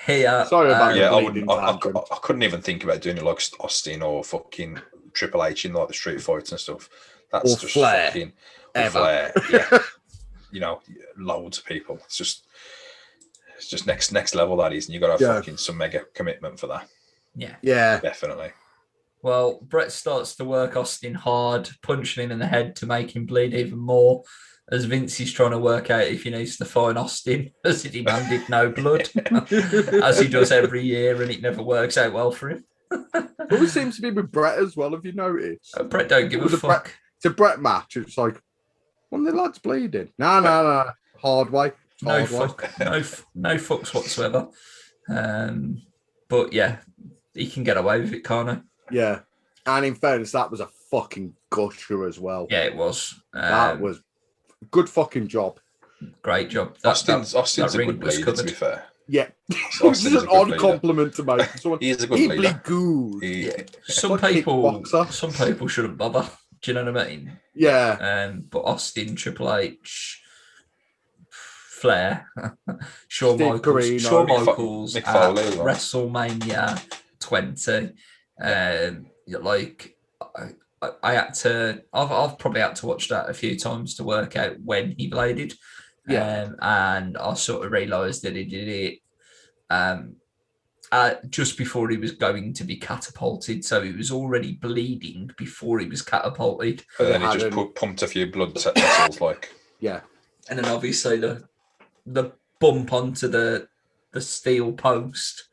Here, Sorry about yeah, I couldn't even think about doing it like Austin or fucking Triple H in like the street fights and stuff. That's Or just Flair. fucking Ever. Flair. Yeah, you know, loads of people. It's just next level that is, and you got to have fucking some mega commitment for that. Yeah. Definitely. Well, Bret starts to work Austin hard, punching him in the head to make him bleed even more, as Vince is trying to work out if he needs to fine Austin, as he demanded no blood, as he does every year, and it never works out well for him. Always seems to be with Bret as well, have you noticed? Bret don't give a fuck. It's a Bret match. It's like, one of the lads bleeding. No. Hard way. No fucks whatsoever. But yeah, he can get away with it, can't he? Yeah. And in fairness, that was a fucking gusher as well. Yeah, it was. That was a good fucking job. Great job. Austin's a good bleeder, to be fair. Yeah. This is an odd compliment to make. He is a good bleeder. Good. Some people shouldn't bother. Do you know what I mean? Yeah. But Austin, Triple H, Flair, Shawn Michaels Mick at Foley, WrestleMania 20. I've probably had to watch that a few times to work out when he bladed. And I sort of realised that he did it just before he was going to be catapulted. So he was already bleeding before he was catapulted. And then he just pumped a few blood vessels, like. Yeah. And then obviously the bump onto the steel post.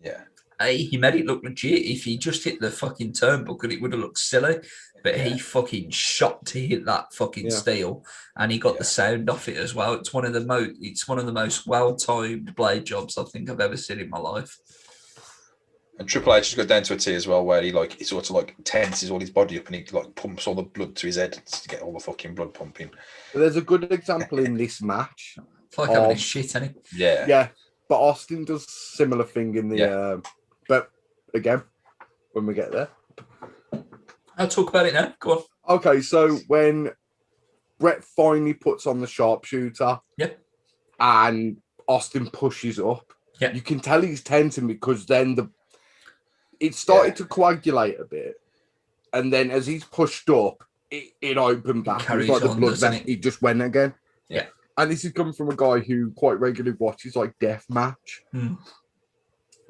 Yeah. He made it look legit. If he just hit the fucking turnbuckle, it would have looked silly. But he fucking shot to hit that fucking steel, and he got the sound off it as well. It's one of the most well-timed blade jobs I think I've ever seen in my life. And Triple H has got down to a T as well, where he sort of like tenses all his body up and he like pumps all the blood to his head to get all the fucking blood pumping. There's a good example in this match. It's like having a shit, ain't it? Yeah. Yeah. But Austin does similar thing in the but again, when we get there. I'll talk about it now. Go on. Okay, so when Bret finally puts on the sharpshooter, and Austin pushes up, you can tell he's tensing because then it started to coagulate a bit, and then as he's pushed up, it opened back. It was like the blood vessel. It just went again. Yeah. And this is coming from a guy who quite regularly watches like deathmatch.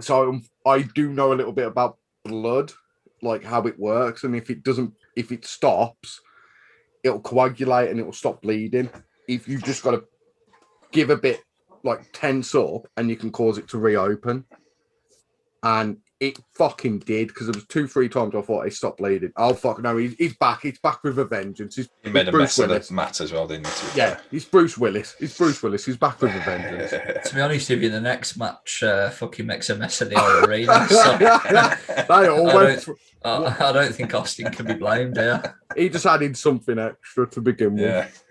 So I do know a little bit about blood, like how it works, and if it stops, it'll coagulate and it will stop bleeding. If you've just got to give a bit, like tense up, and you can cause it to reopen. And it fucking did, because there was 2-3 times I thought he stopped bleeding. Oh fuck no, he's back. He's back with a vengeance. He made a mess of the mat as well, didn't he? Yeah, he's Bruce Willis. He's back with a vengeance. To be honest with you, the next match fucking makes a mess of the whole arena. So I don't think Austin can be blamed here. He just added something extra to begin with.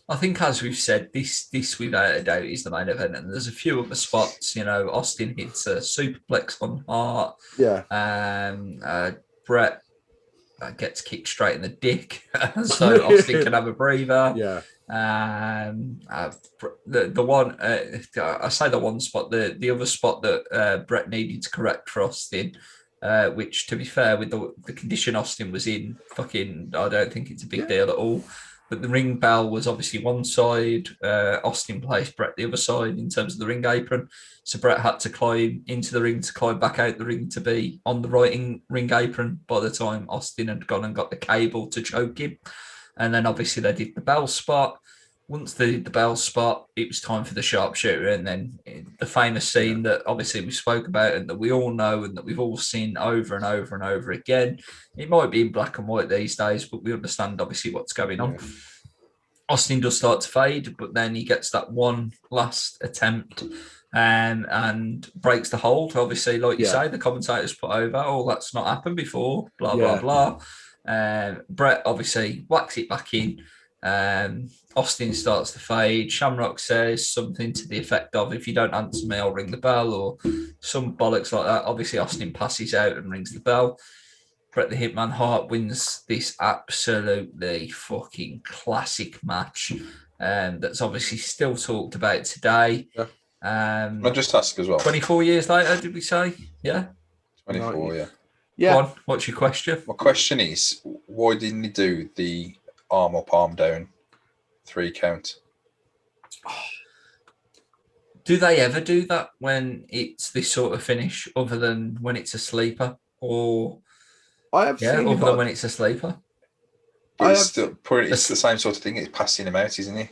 I think, as we've said, this without a doubt is the main event, and there's a few other spots. You know, Austin hits a superplex on Hart. Bret gets kicked straight in the dick, so Austin can have a breather. The one I say the one spot, the other spot that Bret needed to correct for Austin. Which, to be fair, with the condition Austin was in, I don't think it's a big deal at all. But the ring bell was obviously one side. Austin placed Bret the other side in terms of the ring apron. So Bret had to climb into the ring to climb back out the ring to be on the right ring apron by the time Austin had gone and got the cable to choke him. And then obviously they did the bell spot. Once they did the bell spot, it was time for the sharpshooter. And then the famous scene that obviously we spoke about and that we all know and that we've all seen over and over and over again. It might be in black and white these days, but we understand obviously what's going on. Austin does start to fade, but then he gets that one last attempt and breaks the hold. Obviously, like you say, the commentators put over, oh, that's not happened before, blah, blah, blah. Bret obviously whacks it back in. Austin starts the fade. Shamrock says something to the effect of, if you don't answer me, I'll ring the bell, or some bollocks like that. Obviously, Austin passes out and rings the bell. Bret the Hitman Hart wins this absolutely fucking classic match that's obviously still talked about today. Yeah. I'll just ask as well. 24 years later, did we say? Yeah? 24, yeah. Yeah. Go on, what's your question? My question is, why didn't he do the arm up, arm down 3 count? Do they ever do that when it's this sort of finish, other than when it's a sleeper? Or I have seen other than when it's a sleeper? But it's the same sort of thing. It's passing him out, isn't he?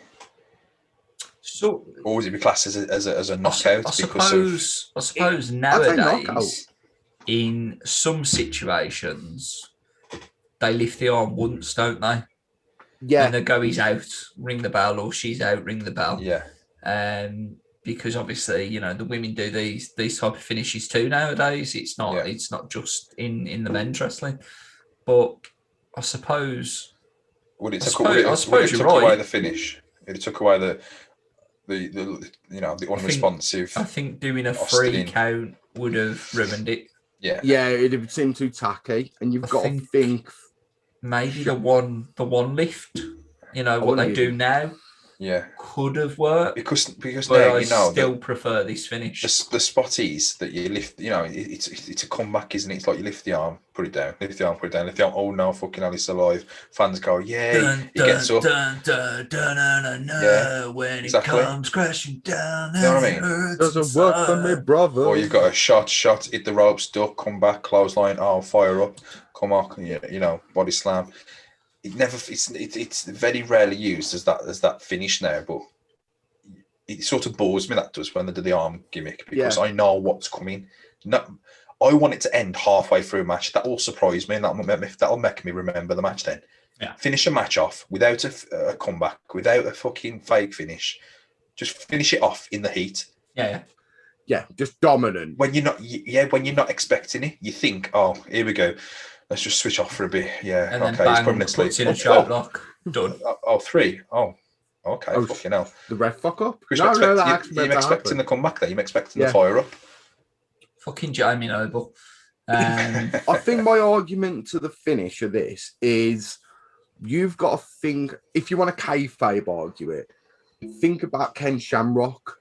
So, or would it be classed as a knockout? I suppose nowadays, in some situations, they lift the arm once, don't they? Yeah. And they go, he's out, ring the bell, or she's out, ring the bell. Yeah. Because obviously, the women do these type of finishes too nowadays. It's not just in the men's wrestling. But I suppose would it I suppose took you're right. away the finish? It took away the unresponsive. I think doing a 3 count would have ruined it. Yeah. Yeah, it'd have seemed too tacky, and you've got to think maybe the one lift, what they do now. Yeah, could have worked because now I still prefer this finish. The spotties that you lift, it's a comeback, isn't it? It's like you lift the arm, put it down, lift the arm, put it down, lift the arm. Oh no, fucking hell, he's alive. Fans go, yeah, he gets up. Yeah, when exactly. It comes crashing down. You know what I mean? Doesn't work for me, brother. Or you've got a shot, hit the ropes, duck, come back, clothesline, fire up, come on, body slam. It's very rarely used as that finish now, but it sort of bores me, that does, when they do the arm gimmick, because I know what's coming. I want it to end halfway through a match. That will surprise me, and that'll make me remember the match then. Yeah. Finish a match off without a comeback, without a fucking fake finish. Just finish it off in the heat. Yeah, just dominant. When you're not expecting it, you think, oh, here we go. Let's just switch off for a bit. Yeah, and okay. Then He's permanent sleep. In a choke block. Done. 3. Oh, okay. Fucking hell. The ref fuck up? You're expecting the comeback there. You're expecting the fire up. Fucking Jamie Noble. I think my argument to the finish of this is you've got to think, if you want to kayfabe argue it, think about Ken Shamrock,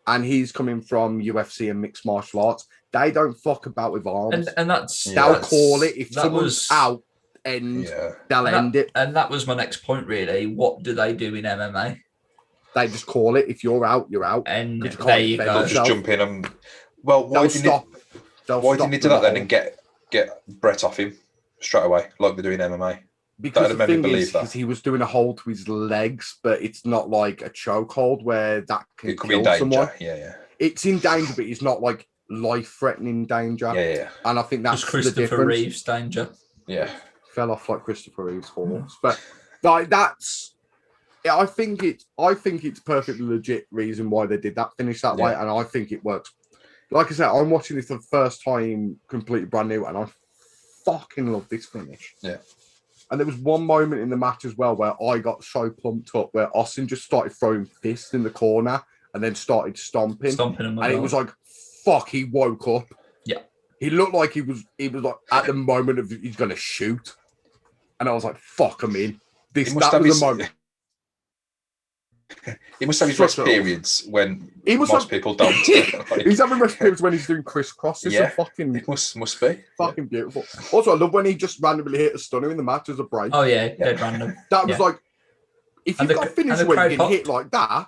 and he's coming from UFC and mixed martial arts. They don't fuck about with arms. And they'll call it. If someone's out, they'll end it. And that was my next point, really. What do they do in MMA? They just call it. If you're out, you're out. And there you go. They'll just jump in and... Well, why didn't he do that then and get Bret off him straight away, like they do in MMA? Because the thing is, he was doing a hold to his legs, but it's not like a choke hold where that can kill someone. Yeah. It's in danger, but it's not like life-threatening danger. Yeah. And I think that's Christopher the difference. Reeves danger. Yeah. Fell off like Christopher Reeves' horse. But like that's... I think it's perfectly legit reason why they did that finish that way, and I think it works. Like I said, I'm watching this for the first time, completely brand new, and I fucking love this finish. Yeah. And there was one moment in the match as well where I got so pumped up where Austin just started throwing fists in the corner and then started stomping. Him. And it was like, fuck, he woke up. Yeah. He looked like he was like at the moment of he's going to shoot. And I was like, fuck, I'm in. That was the moment. He must have his rest periods when most people don't. He's having rest periods when he's doing crisscross. It must be fucking beautiful. Also, I love when he just randomly hit a stunner in the match as a break. Oh yeah, dead random. That was like, if you've got a finish where you can hit like that,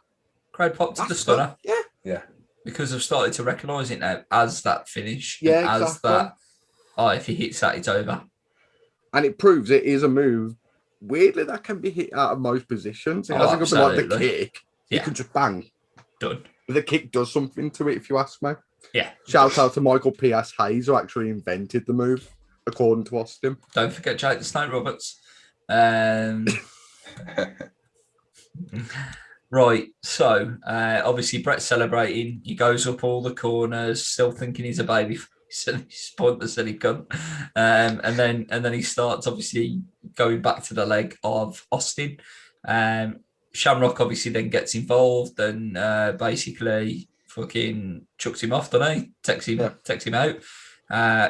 crowd popped to the stunner. Yeah. Because I've started to recognise it now as that finish. Yeah, as exactly. that. Oh, if he hits that, it's over. And it proves it is a move. Weirdly, that can be hit out of most positions. It hasn't got to be like the kick. You can just bang. Done. But the kick does something to it, if you ask me. Yeah. Shout out to Michael P.S. Hayes, who actually invented the move, according to Austin. Don't forget Jake the Snake Roberts. Right. So, obviously, Bret's celebrating. He goes up all the corners, still thinking he's a baby. He's pointless silly cunt. And then he starts obviously going back to the leg of Austin. Shamrock obviously then gets involved and basically fucking chucks him off, doesn't he? Takes him out,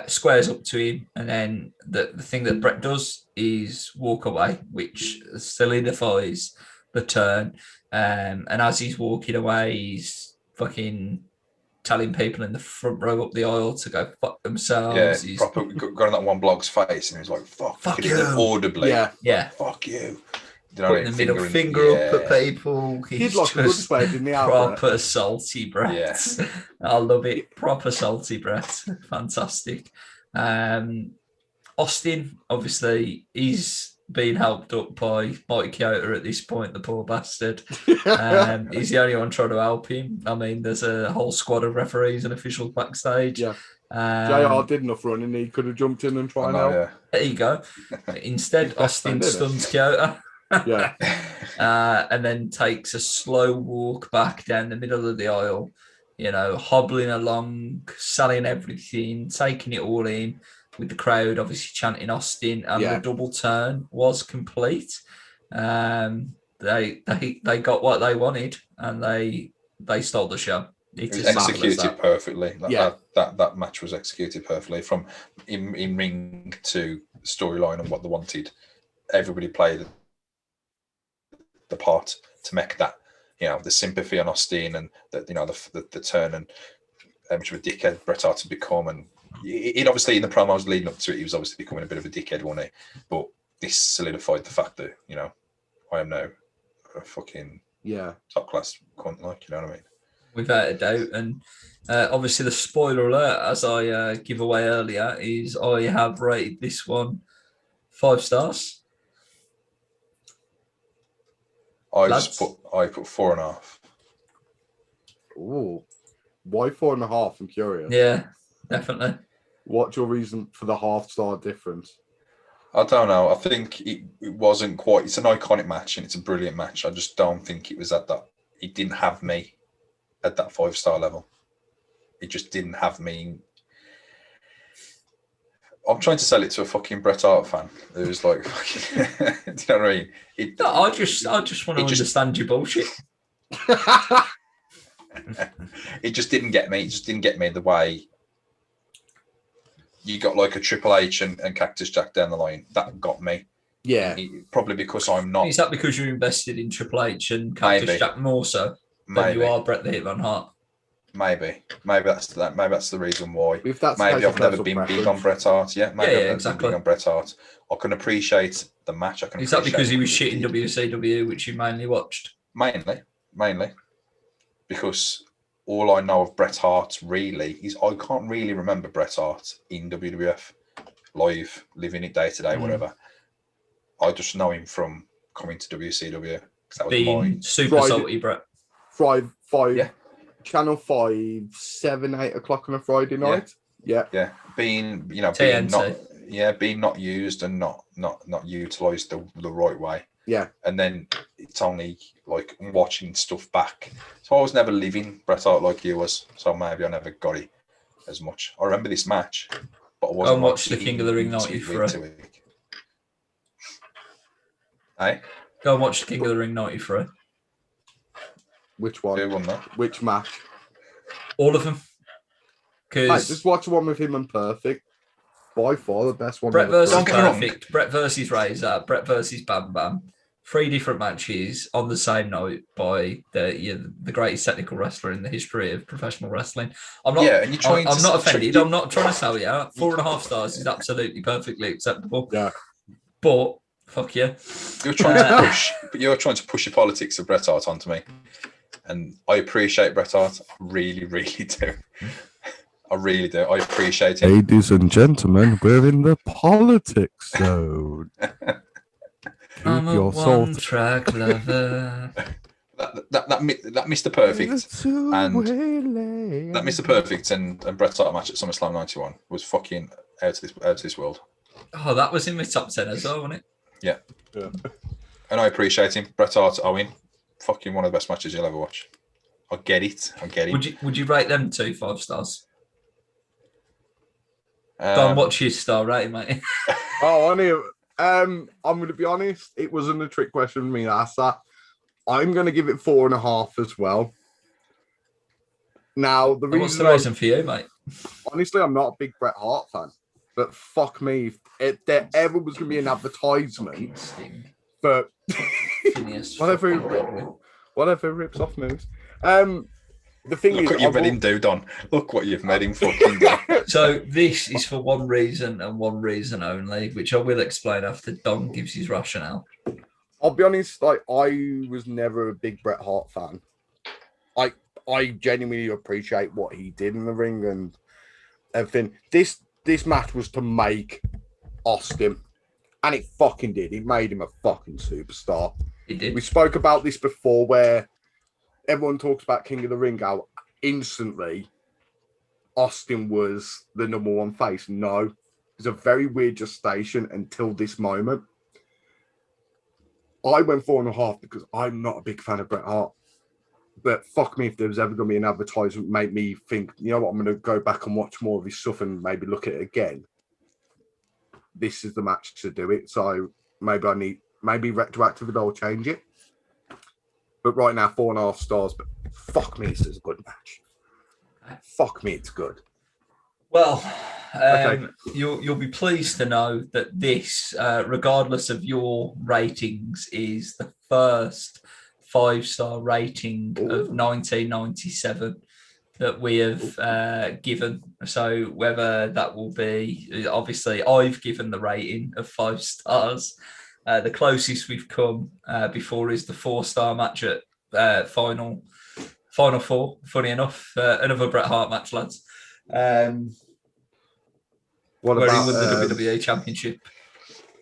squares up to him, and then the thing that Bret does is walk away, which solidifies the turn. And as he's walking away, he's fucking telling people in the front row up the aisle to go fuck themselves. Yeah, he's proper got on that one bloke's face, and he was like, "Fuck you," audibly. Yeah, "Fuck you." Putting the middle finger up at people. He's like a good spade in the proper salty Bret. Yeah. I love it. Proper salty Bret. Fantastic. Austin, obviously, he's being helped up by Mike Chioda at this point, the poor bastard. He's the only one trying to help him. I mean, there's a whole squad of referees and officials backstage. Yeah. JR did enough running. He could have jumped in and tried out. Yeah. There you go. Instead, Austin stuns Chioda. Yeah. And then takes a slow walk back down the middle of the aisle, hobbling along, selling everything, taking it all in, with the crowd obviously chanting Austin, and the double turn was complete. They got what they wanted, and they stole the show. It was executed perfectly. That match was executed perfectly, from in ring to storyline and what they wanted. Everybody played the part to make that, the sympathy on Austin, and the turn, and how much of a dickhead Bret Hart had become. And it obviously, in the promos leading up to it, he was obviously becoming a bit of a dickhead, wasn't he? But this solidified the fact that, I am now a fucking top class cunt, you know what I mean? Without a doubt. And obviously the spoiler alert, as I give away earlier, is I have rated this one 5 stars. I put 4.5. Oh, why 4.5? I'm curious. Yeah, definitely. What's your reason for the half-star difference? I don't know. I think it wasn't quite. It's an iconic match and it's a brilliant match. I just don't think it was at that. It didn't have me at that 5-star level. It just didn't have me. I'm trying to sell it to a fucking Bret Hart fan who's like, fucking, do you know what I mean? I just want to understand your bullshit. It just didn't get me. It just didn't get me the way you got like a Triple H and Cactus Jack down the line. That got me. Yeah. Probably because I'm not. Is that because you're invested in Triple H and Cactus Jack more so than you are Bret the Hitman Hart? Maybe that's that. Maybe that's the reason why. If that's maybe I've never been big on Bret Hart. Yeah, maybe I've never been big on Bret Hart. I can appreciate the match. Is that because he was shit in WCW, which you mainly watched? Mainly, because all I know of Bret Hart really is I can't really remember Bret Hart in WWF live, living it day to day, whatever. I just know him from coming to WCW. That was being super salty Bret. Five. Channel 5, 7, 8 o'clock on a Friday night. Yeah. Being being not used and not utilised the right way. Yeah. And then it's only like watching stuff back. So I was never living Bret Hart like you was. So maybe I never got it as much. I remember this match, but I wasn't. Go and watch the King of the Ring 93. Hey? Go and watch the King of the Ring 93. Which one? Who won that? Which match? All of them. Because just watch one with him and Perfect. By far the best one. Bret versus Perfect, Bret versus Razor, Bret versus Bam Bam. 3 different matches on the same night by the greatest technical wrestler in the history of professional wrestling. I'm not offended. I'm not trying to sell you out. 4.5 stars is absolutely perfectly acceptable. Yeah. But fuck you. You're trying to push your politics of Bret Hart onto me. And I appreciate Bret Hart. I really, really do. I really do. I appreciate him. Ladies and gentlemen, we're in the politics zone. I'm a one-track lover. That Mr. Perfect and that Mr. Perfect and Bret Hart match at SummerSlam 91 was fucking out of this world. Oh, that was in my top 10 as well, wasn't it? Yeah. And I appreciate him. Bret Hart, Owen, fucking one of the best matches you'll ever watch. I get it. Would you rate them 2 5 stars? Go and watch his star rating, mate. Oh, I'm going to be honest. It wasn't a trick question for me to ask that. I'm going to give it 4.5 as well. Now, What's the reason for you, mate? Honestly, I'm not a big Bret Hart fan, but fuck me, if there ever was going to be an advertisement for whatever rips off moves. The thing Look is, what you've made him do, Don. Look what you've made him fucking do. So this is for one reason and one reason only, which I will explain after Don gives his rationale. I'll be honest, like I was never a big Bret Hart fan. I genuinely appreciate what he did in the ring and everything. This match was to make Austin, and it fucking did. It made him a fucking superstar. It did. We spoke about this before, where everyone talks about King of the Ring, how instantly Austin was the number one face. No, it was a very weird gestation until this moment. I went 4.5 because I'm not a big fan of Bret Hart. But fuck me, if there was ever going to be an advertisement, make me think, you know what, I'm going to go back and watch more of his stuff and maybe look at it again. This is the match to do it. So maybe retroactively I'll change it. But right now, 4.5 stars. But fuck me, this is a good match. Fuck me, it's good. Well, you'll be pleased to know that this, regardless of your ratings, is the first 5-star rating of 1997 that we have given. So whether that will be, obviously, I've given the rating of 5 stars. The closest we've come before is the 4-star match at Final Four. Funny enough, another Bret Hart match, lads. Where he won the WWE Championship.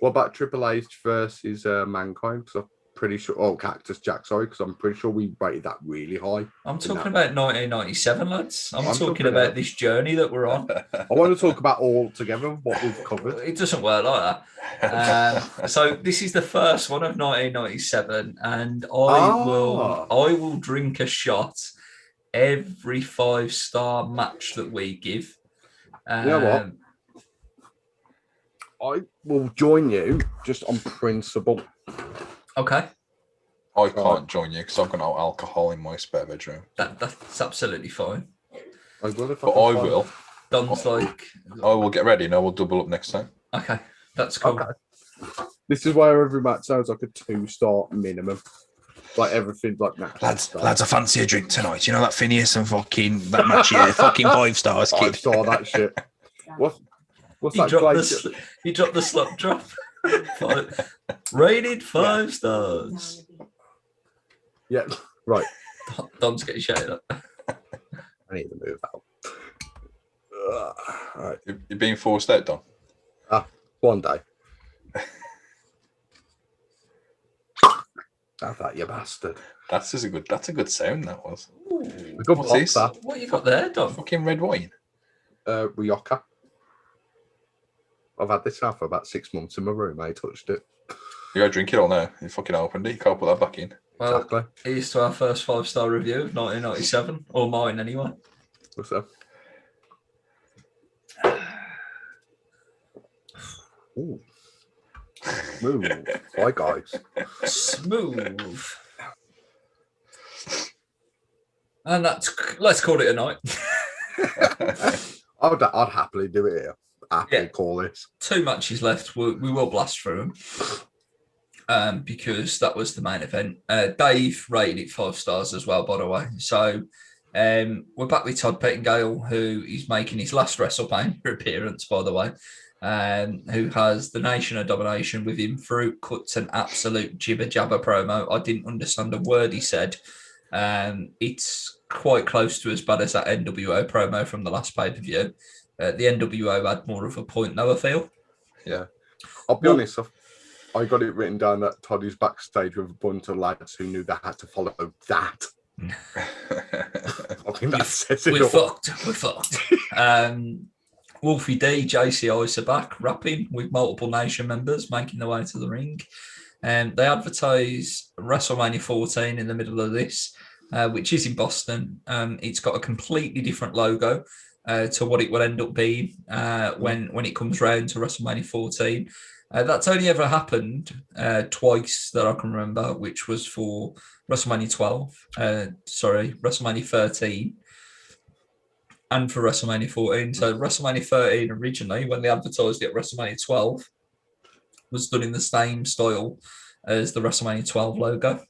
What about Triple H versus Mankind? Because I'm pretty sure, Cactus Jack, sorry, because I'm pretty sure we rated that really high. I'm talking about 1997, lads. I'm talking about this journey that we're on. I want to talk about all together what we've covered. It doesn't work like that. So this is the first one of 1997, and I will drink a shot every 5-star match that we give. You know what? I will join you just on principle. Okay. I can't join you because I've got no alcohol in my spare bedroom. That's absolutely fine. I will. But I will. Don's like... I will get ready and I will double up next time. Okay, that's cool. Okay. This is why every match sounds like a 2-star minimum. Like everything, like lads, I fancy a drink tonight. You know that Phineas and fucking that match here, fucking 5 stars, kid. 5 star that shit. What's that? He dropped the slop drop. Rated 5 stars. Yeah, right. Don's getting shouted up. I need to move out. All right. You're being forced out, Don. One day. Have that, you bastard. That's a good sound. That was. What's this? What you got there, Don? Fucking red wine. Rioja. I've had this now for about 6 months in my room. I touched it. You gotta drink it all now. You fucking opened it. You can't put that back in. Well, exactly. Here's to our first 5-star review of 1997, or mine anyway. What's that? Ooh. Smooth. Hi, guys. Smooth. And let's call it a night. I'd happily do it here. Call this. 2 matches left. We will blast through them because that was the main event. Dave rated it 5 stars as well, by the way. So we're back with Todd Pettingale, who is making his last WrestleMania appearance, by the way, who has the Nation of Domination with him through, cuts an absolute jibber-jabber promo. I didn't understand a word he said. It's quite close to as bad as that NWO promo from the last pay-per-view. The NWO had more of a point, though, I feel. Yeah. I'll be honest, I got it written down that Todd is backstage with a bunch of lads who knew they had to follow that. I think that says it all. We're fucked. Wolfie D, JC Ice are back, rapping with multiple Nation members making their way to the ring. They advertise WrestleMania 14 in the middle of this, which is in Boston. It's got a completely different logo to what it will end up being when it comes round to WrestleMania 14. That's only ever happened twice that I can remember, which was for WrestleMania WrestleMania 13 and for WrestleMania 14. So WrestleMania 13 originally, when they advertised it at WrestleMania 12, was done in the same style as the WrestleMania 12 logo.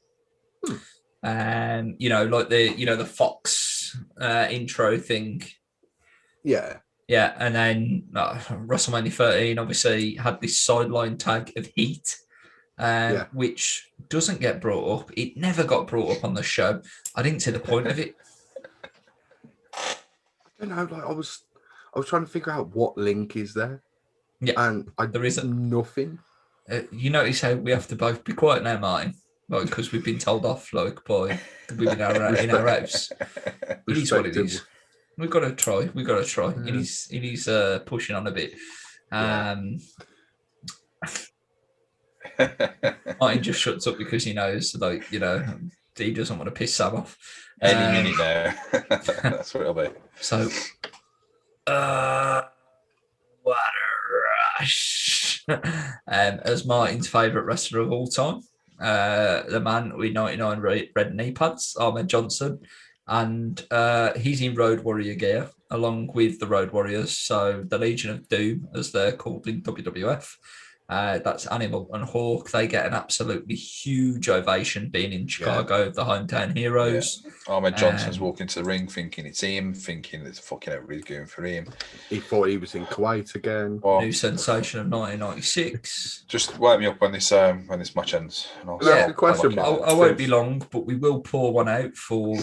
And, like the Fox intro thing. Yeah. Yeah, and then WrestleMania 13 obviously had this sideline tag of Heat, which doesn't get brought up. It never got brought up on the show. I didn't see the point of it. I don't know. Like I was trying to figure out what link is there. Yeah, and there isn't nothing. You notice how we have to both be quiet now, Martin, because we've been told off by the women in our house. It is what it is. We've got to try. Yeah. It is pushing on a bit. Martin just shuts up because he knows, he doesn't want to piss Sam off. Any minute now. That's what it'll be. So, what a rush. As Martin's favourite wrestler of all time, the man with 99 red knee pads, Ahmed Johnson. And he's in Road Warrior gear, along with the Road Warriors. So the Legion of Doom, as they're called in WWF. That's Animal and Hawk. They get an absolutely huge ovation being in Chicago, the hometown heroes. Yeah. Ahmed Johnson's walking to the ring thinking it's him, thinking that fucking everybody's going for him. He thought he was in Kuwait again. New sensation of 1996. Just wake me up when this match ends. Question. I won't be long, but we will pour one out for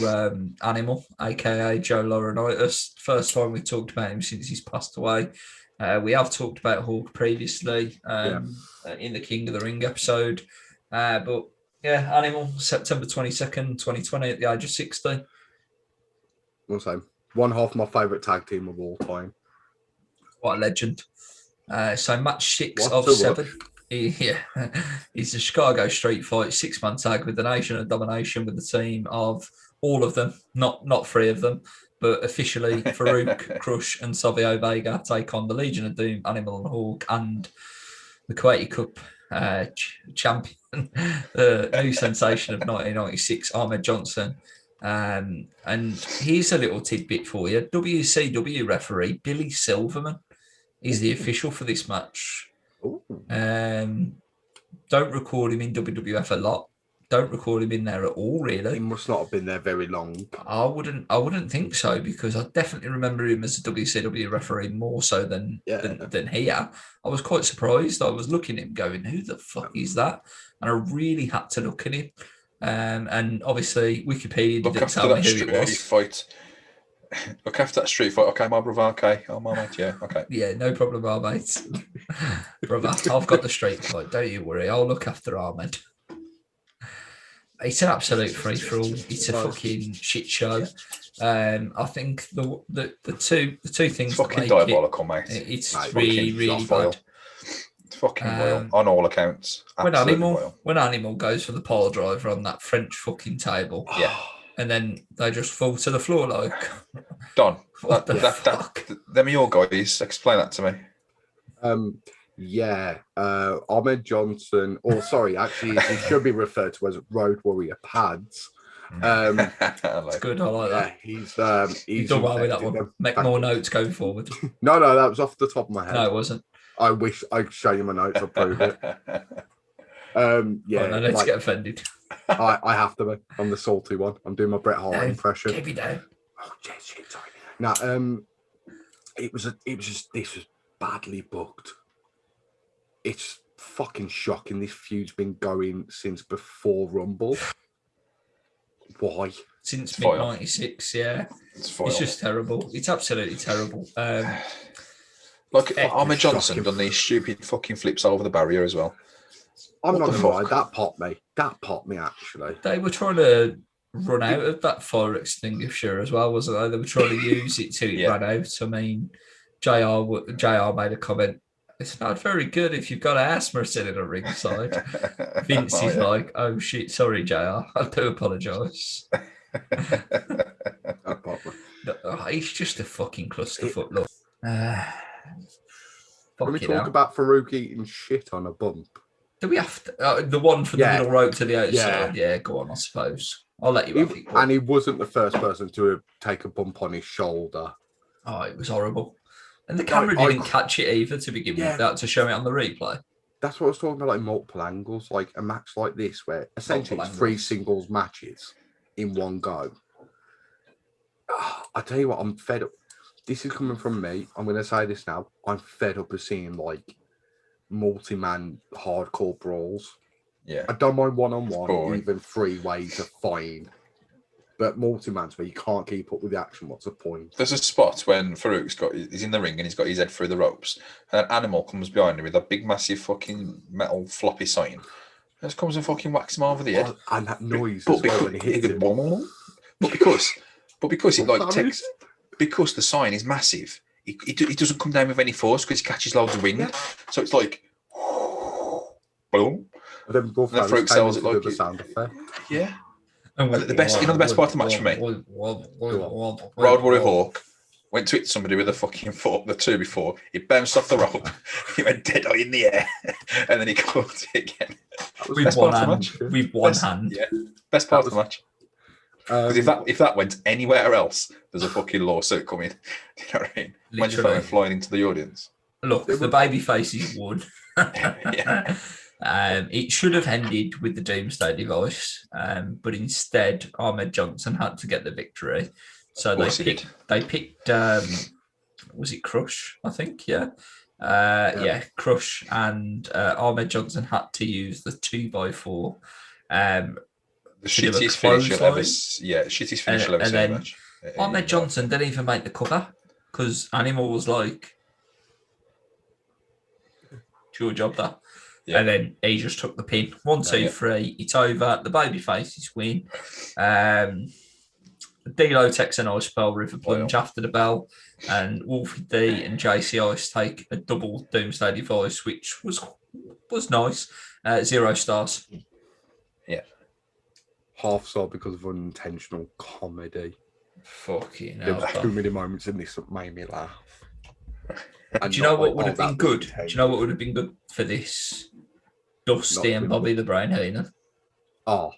Animal, aka Joe Laurinaitis. First time we talked about him since he's passed away. We have talked about Hawk previously in the King of the Ring episode. But yeah, Animal, September 22nd, 2020 at the age of 60. One half my favourite tag team of all time. What a legend. So match 6 of 7. He's a Chicago Street Fight 6-man tag with the Nation of Domination with the team of all of them, not 3 of them. But officially, Farouk, Crush, and Savio Vega take on the Legion of Doom, Animal and Hawk, and the Kuwaiti Cup champion, the new sensation of 1996, Ahmed Johnson. And here's a little tidbit for you. WCW referee Billy Silverman is the official for this match. Don't record him in WWF a lot. Don't record him in there at all, really. He must not have been there very long. I wouldn't think so, because I definitely remember him as a WCW referee more so than here. I was quite surprised. I was looking at him going, who the fuck is that? And I really had to look at him. And obviously Wikipedia didn't tell me who it was. Look after that street fight. Okay, my brother. Okay. Oh, my mate. Yeah. Okay. Yeah, no problem, our mate. Brother, I've got the street fight. Don't you worry. I'll look after Ahmed. It's an absolute free-for-all. It's a fucking shit show. I think the two things. It's fucking diabolical, mate. It's really bad. It's fucking royal on all accounts. When Animal goes for the pole driver on that French fucking table, and then they just fall to the floor like. Don, them are your guys. Explain that to me. Ahmed Johnson, actually, he should be referred to as Road Warrior pads. It's good. I like that. He's done well with that one. Make more notes going forward. No, that was off the top of my head. No, it wasn't. I wish I could show you my notes. I'll prove it. Let's get offended. I have to be. I'm the salty one. I'm doing my Bret Hart impression. Keep it down. Oh shit, sorry. Now, this was badly booked. It's fucking shocking. This feud's been going since before Rumble. Why? Since mid-96, yeah. It's just terrible. It's absolutely terrible. Ahmed Johnson done these stupid fucking flips over the barrier as well. I'm not gonna lie, that popped me actually. They were trying to run out of that fire extinguisher as well, wasn't they? They were trying to use it till it ran out. I mean, JR made a comment. It's not very good if you've got asthma sitting at ringside. Vince is like, oh shit, sorry, JR. I do apologise. He's just a fucking clusterfuck, look. Can we talk about Farouk eating shit on a bump? Do we have to, the one from the middle rope to the outside? Yeah, go on, I suppose. I'll let you have it. And he wasn't the first person to take a bump on his shoulder. Oh, it was horrible. And the camera didn't catch it either to begin with. That to show it on the replay. That's what I was talking about, like multiple angles, like a match like this, where essentially it's 3 singles matches in one go. I tell you what, I'm fed up. This is coming from me. I'm going to say this now. I'm fed up of seeing like multi-man hardcore brawls. Yeah. I don't mind one-on-one, even 3 ways are fine. But multi-man's where you can't keep up with the action, what's the point? There's a spot when he's in the ring and he's got his head through the ropes, and an animal comes behind him with a big, massive fucking metal floppy sign. And just comes and fucking whacks him over the head. And that noise as well when it hits him. But because it like takes, because the sign is massive, he doesn't come down with any force because he catches loads of wind. Yeah. So it's like, boom. And then Farouk sells it like the sound effect. Yeah. And the best part of the match for me, Road Warrior Hawk went to hit somebody with a fucking foot the 2 before. He bounced off the rope. He went dead in the air, and then he caught it again. With one hand. Yeah, best part of the match. Because if that went anywhere else, there's a fucking lawsuit coming. Do you know what I mean? Imagine that flying into the audience. Look, the baby faces won. Yeah. It should have ended with the Doomsday device, but instead Ahmed Johnson had to get the victory. So they picked was it Crush? I think, yeah. Crush, and Ahmed Johnson had to use the 2x4. The shittiest finish you'll ever see in a match. Ahmed Johnson didn't even make the cover because Animal was like, "It's your job, that." Yeah. And then he just took the pin. 1, 2, 3. It's over. The baby faces win. D'Lo takes a nice bell river plunge after the bell, and Wolfie D and JC Ice take a double Doomsday device, which was nice. 0 stars. Yeah. Half star because of unintentional comedy. Fucking hell. There was too many moments in this that made me laugh. Do you know what would have been good? Do you know what would have been good for this? Dusty and Bobby the Brain Heenan. Oh.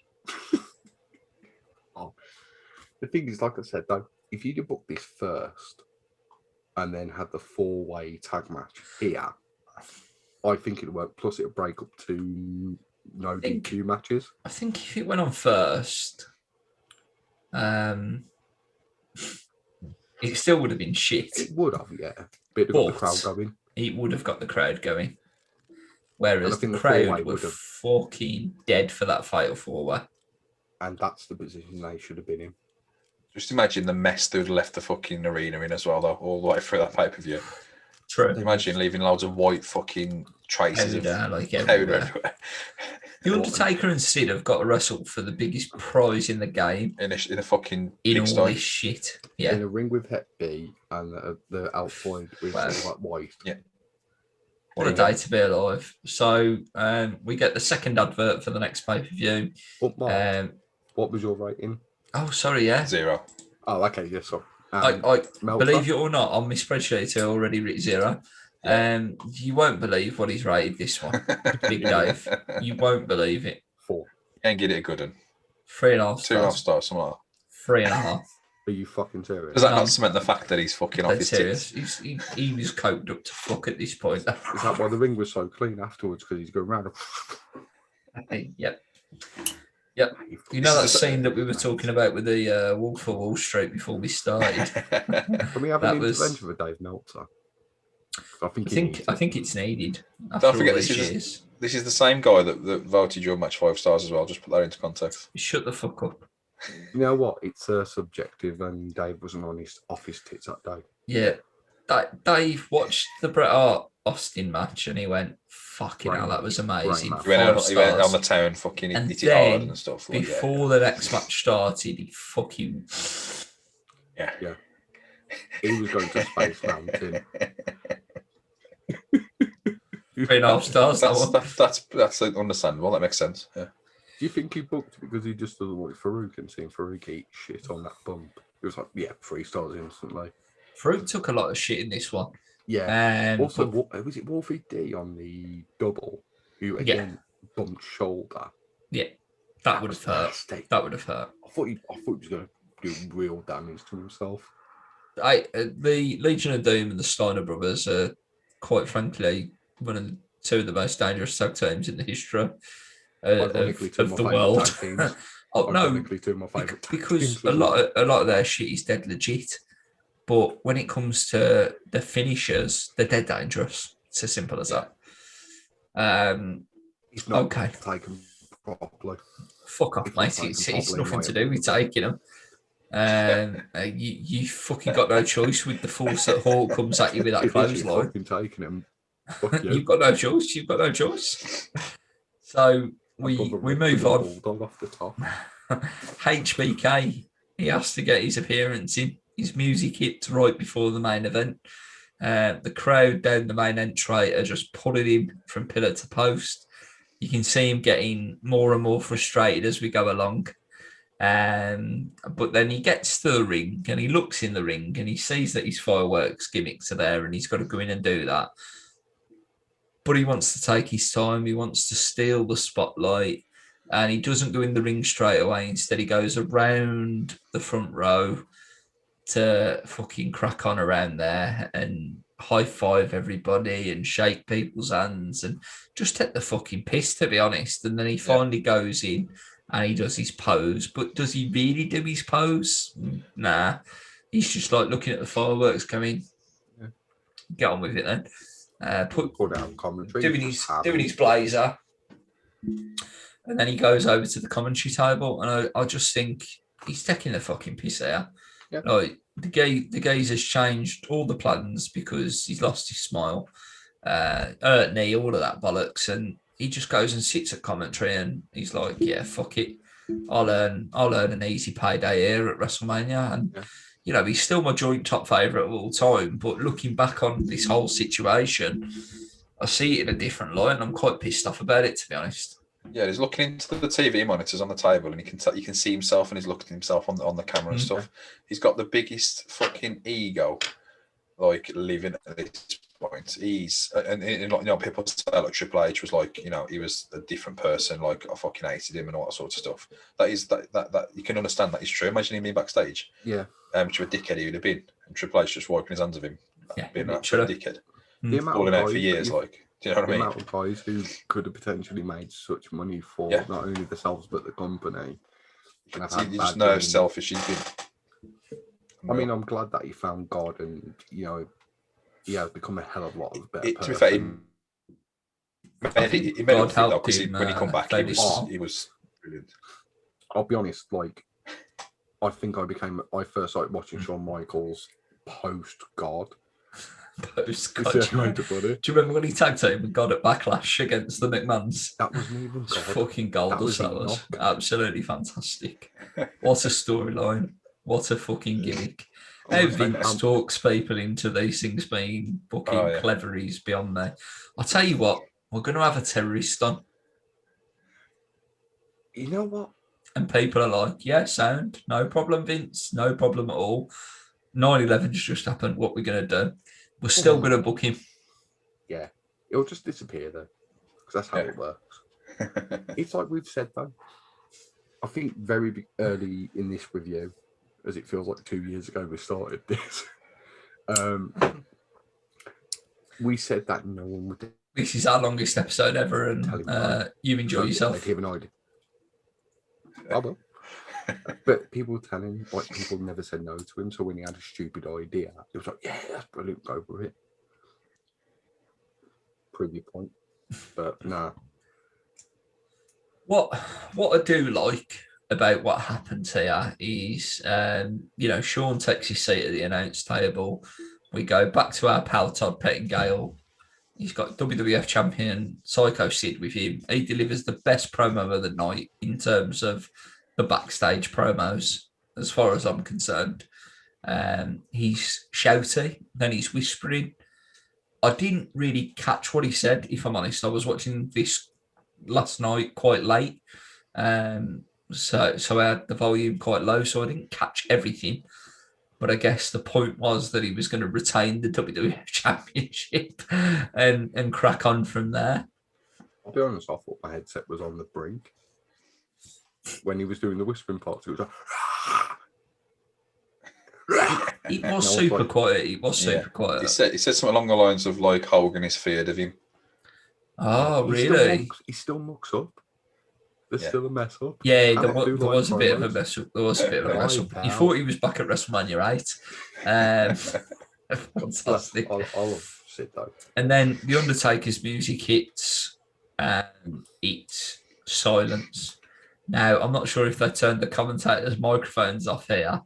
The thing is, like I said, though, if you'd have booked this first and then had the 4-way tag match here, I think it'd work. Plus, it'd break up to no DQ matches. I think if it went on first, it still would have been shit. It would have, yeah. But it got the crowd going. It would have got the crowd going. Whereas the crowd were fucking dead for that fatal 4-way. And that's the position they should have been in. Just imagine the mess they would have left the fucking arena in as well, though, all the way through that pay-per-view. True. Imagine leaving loads of white fucking traces of everywhere. The Undertaker and Sid have got to wrestle for the biggest prize in the game. In a fucking in all this shit. Yeah. In a ring with Hep B and the outside with like white. Yeah. What a day to be alive. So we get the second advert for the next pay-per-view. What was your rating? Oh, sorry, yeah. 0. Oh, okay, yes, sorry. I believe it or not, on my spreadsheet, I already written 0. You won't believe what he's rated this one, Big Dave. You won't believe it. 4. And get it a good one. 3.5 stars. 2.5 stars, something like that. 3.5. Are you fucking serious? Does that not cement the fact that he's fucking off his tits? He was coked up to fuck at this point. Is that why the ring was so clean afterwards? Because he's going round. Yep. You know that scene that we were talking about with the Wolf of Wall Street before we started? Can we have an intervention for Dave Meltzer? I think it's needed. Don't forget, this is the same guy that voted your match 5 stars as well. Just put that into context. Shut the fuck up. You know what? It's subjective, and Dave wasn't off his tits that day. Yeah. Dave watched the Bret Hart Austin match and he went, fucking hell, that was amazing. He went on the town, fucking hit it hard and stuff. Before the next match started, he fucking... Yeah. He was going to Space Mountain. 3.5 stars. That's understandable. That makes sense. Yeah. Do you think he booked because he just doesn't want Farouk and seeing Farouk eat shit on that bump? It was like, 3 stars instantly. Farouk took a lot of shit in this one. Yeah. Also, but was it Wolfie D on the double who again bumped shoulder? yeah, that would was have hurt. nasty. That would have hurt. I thought he was going to do real damage to himself. The Legion of Doom and the Steiner brothers are, quite frankly, two of the most dangerous tag teams in the history of the world. Oh no, two of my favourite because a lot of their shit is dead legit. But when it comes to the finishers, they're dead dangerous. It's as simple as that. He's not okay. taken properly. Fuck off, mate. It's nothing to do with taking them. You fucking got no choice with the force that Hawk comes at you with that clothesline. Taking him. You've got no choice. You've got no choice. So we move on. Off the top. HBK, he has to get his appearance in. His music hits right before the main event. The crowd down the main entry are just pulling him from pillar to post. You can see him getting more and more frustrated as we go along. But then he gets to the ring and he looks in the ring and he sees that his fireworks gimmicks are there and he's got to go in and do that. But he wants to take his time. He wants to steal the spotlight. And he doesn't go in the ring straight away. Instead, he goes around the front row to fucking crack on around there and high five everybody and shake people's hands and just take the fucking piss, to be honest. And then he finally goes in and he does his pose. But does he really do his pose? Nah. He's just like looking at the fireworks coming. Yeah. Get on with it then. Put down commentary. Doing his blazer. And then he goes over to the commentary table and I just think he's taking the fucking piss there. Yeah. Like the geezer's changed all the plans because he's lost his smile, knee, all of that bollocks, and he just goes and sits at commentary and he's like, "Yeah, fuck it, I'll earn an easy payday here at WrestleMania." And you know, he's still my joint top favourite of all time. But looking back on this whole situation, I see it in a different light, and I'm quite pissed off about it, to be honest. Yeah, he's looking into the TV monitors on the table, and you can see himself, and he's looking at himself on the camera and stuff. He's got the biggest fucking ego, like living at this point. He's and you know, people say like Triple H was like, you know, he was a different person. Like I fucking hated him and all that sort of stuff. That you can understand that is true. Imagine him being backstage. Yeah. Which of a dickhead he would have been, and Triple H just wiping his hands of him, being a dickhead, falling out for years, like. Do you know what I mean? The amount of guys who could have potentially made such money for not only themselves but the company. You just know how selfish he's been. I mean, I'm glad that he found God and, you know, he has become a hell of a lot of better person. To be fair, he made up for it because when he come back, he was brilliant. I'll be honest, like, I think I first started watching Shawn Michaels post-God. Post-God. Do you remember when he tagged team with God at Backlash against the McMahons? That wasn't even God. Fucking goldust, that was. Absolutely fantastic. What a storyline. What a fucking gimmick. How Vince talks people into these things being fucking clever is beyond me. I'll tell you what, we're going to have a terrorist on. You know what? And people are like, yeah, sound. No problem, Vince. No problem at all. 9/11's just happened. What we're going to do? We're still going to book him. Yeah. It'll just disappear, though. Because that's how it works. It's like we've said, though. I think very early in this review, as it feels like 2 years ago we started this, we said that no one would... This is our longest episode ever, and you enjoy yourself. Give an idea. I will. But people telling him, like, people never said no to him, so when he had a stupid idea, it was like, yeah, that's brilliant, go for it. Prove your point. But nah. What I do like about what happened here is, you know, Sean takes his seat at the announce table. We go back to our pal Todd Pettingale. He's got WWF champion Sycho Sid with him. He delivers the best promo of the night in terms of the backstage promos, as far as I'm concerned. He's shouty, then he's whispering. I didn't really catch what he said, if I'm honest. I was watching this last night quite late. So I had the volume quite low, so I didn't catch everything. But I guess the point was that he was going to retain the WWF Championship and crack on from there. I'll be honest, I thought my headset was on the brink. When he was doing the whispering parts, it was like... It was super quiet. It was super quiet. He said something along the lines of like Hogan is feared of him. Oh, really? He still mucks up. There's still a mess up. Yeah, there was a bit of a mess up. There was a bit of a mess up. He thought he was back at WrestleMania 8. Fantastic. I'll sit down. And then the Undertaker's music hits. It's silence. Now, I'm not sure if they turned the commentators' microphones off here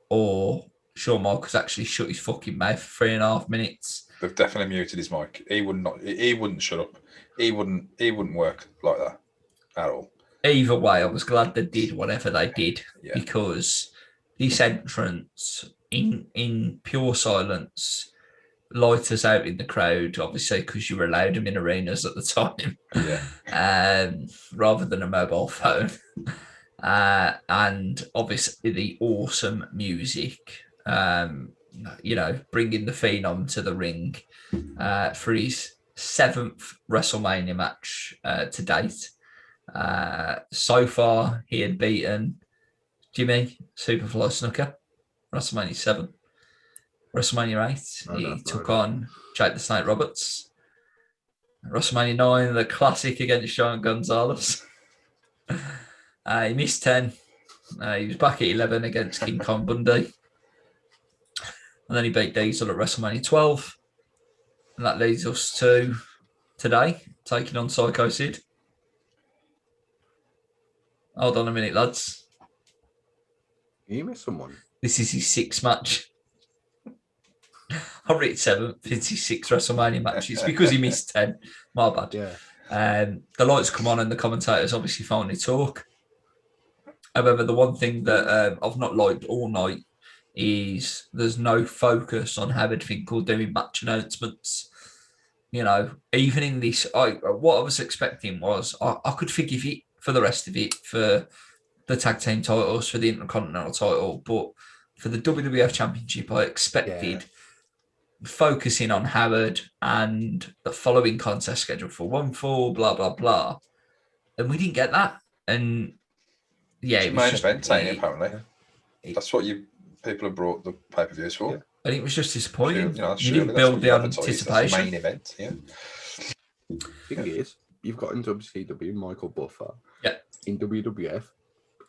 or Shawn Michaels actually shut his fucking mouth for 3.5 minutes. They've definitely muted his mic. He wouldn't shut up. He wouldn't work like that at all. Either way, I was glad they did whatever they did because this entrance in pure silence light us out in the crowd, obviously, because you were allowed them in arenas at the time, rather than a mobile phone. And obviously the awesome music, bringing the Phenom to the ring for his 7th WrestleMania match to date. So far, he had beaten Jimmy Superfly Snuka, WrestleMania 7. WrestleMania 8, he took on Jake the Snake Roberts. WrestleMania 9, the classic against Giant Gonzalez. He missed 10. He was back at 11 against King Kong Bundy. And then he beat Diesel at WrestleMania 12. And that leads us to today, taking on Sycho Sid. Hold on a minute, lads. You missed someone. This is his 6th match. I read 7th. It's his 6th WrestleMania match. It's because he missed 10. My bad. Yeah. The lights come on and the commentators obviously finally talk. However, the one thing that I've not liked all night is there's no focus on Howard Finkel doing match announcements. You know, even in this, what I was expecting was I could forgive it for the rest of it, for the tag team titles, for the Intercontinental title, but for the WWF Championship, I expected focusing on Howard and the following contest schedule for 1 fall, blah, blah, blah. And we didn't get that. And yeah, it was main event, ain't it, apparently. That's what people have brought the pay-per-views for. Yeah. And it was just disappointing. You didn't build the anticipation. Main event, Thing is, you've got in WCW Michael Buffer. Yeah. In WWF,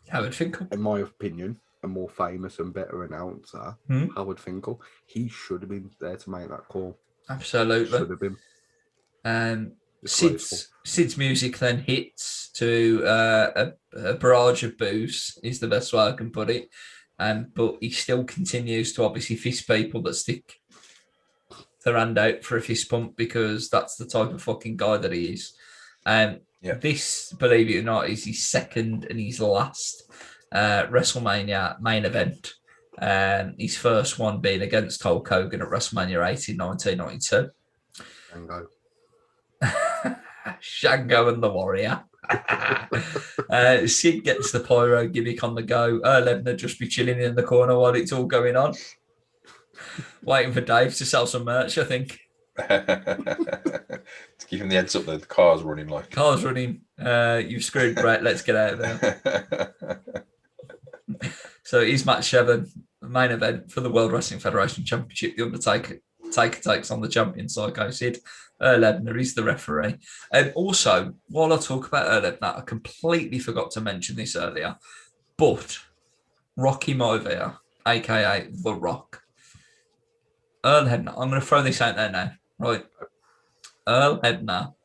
Howard Finkel. In my opinion, a more famous and better announcer, Howard Finkel. He should have been there to make that call. Absolutely. Should have been. Sid's music then hits to a barrage of boos, is the best way I can put it. But he still continues to obviously fist people that stick their hand out for a fist pump because that's the type of fucking guy that he is. This, believe it or not, is his 2nd and his last WrestleMania main event. His first one being against Hulk Hogan at WrestleMania 8 in 1992. Shango. Shango and the Warrior. Sid gets the pyro gimmick on the go. Lebner just be chilling in the corner while it's all going on. Waiting for Dave to sell some merch, I think. To give him the heads up that the car's running like. Car's running. You've screwed Bret. Let's get out of there. So it is match 7, the main event for the World Wrestling Federation Championship. The Undertaker takes on the champion Sycho Sid. Lebner is the referee. Also, while I talk about Lebner, I completely forgot to mention this earlier, but Rocky Maivia, aka The Rock, Earl Hebner, I'm going to throw this out there now, right? Earl Hebner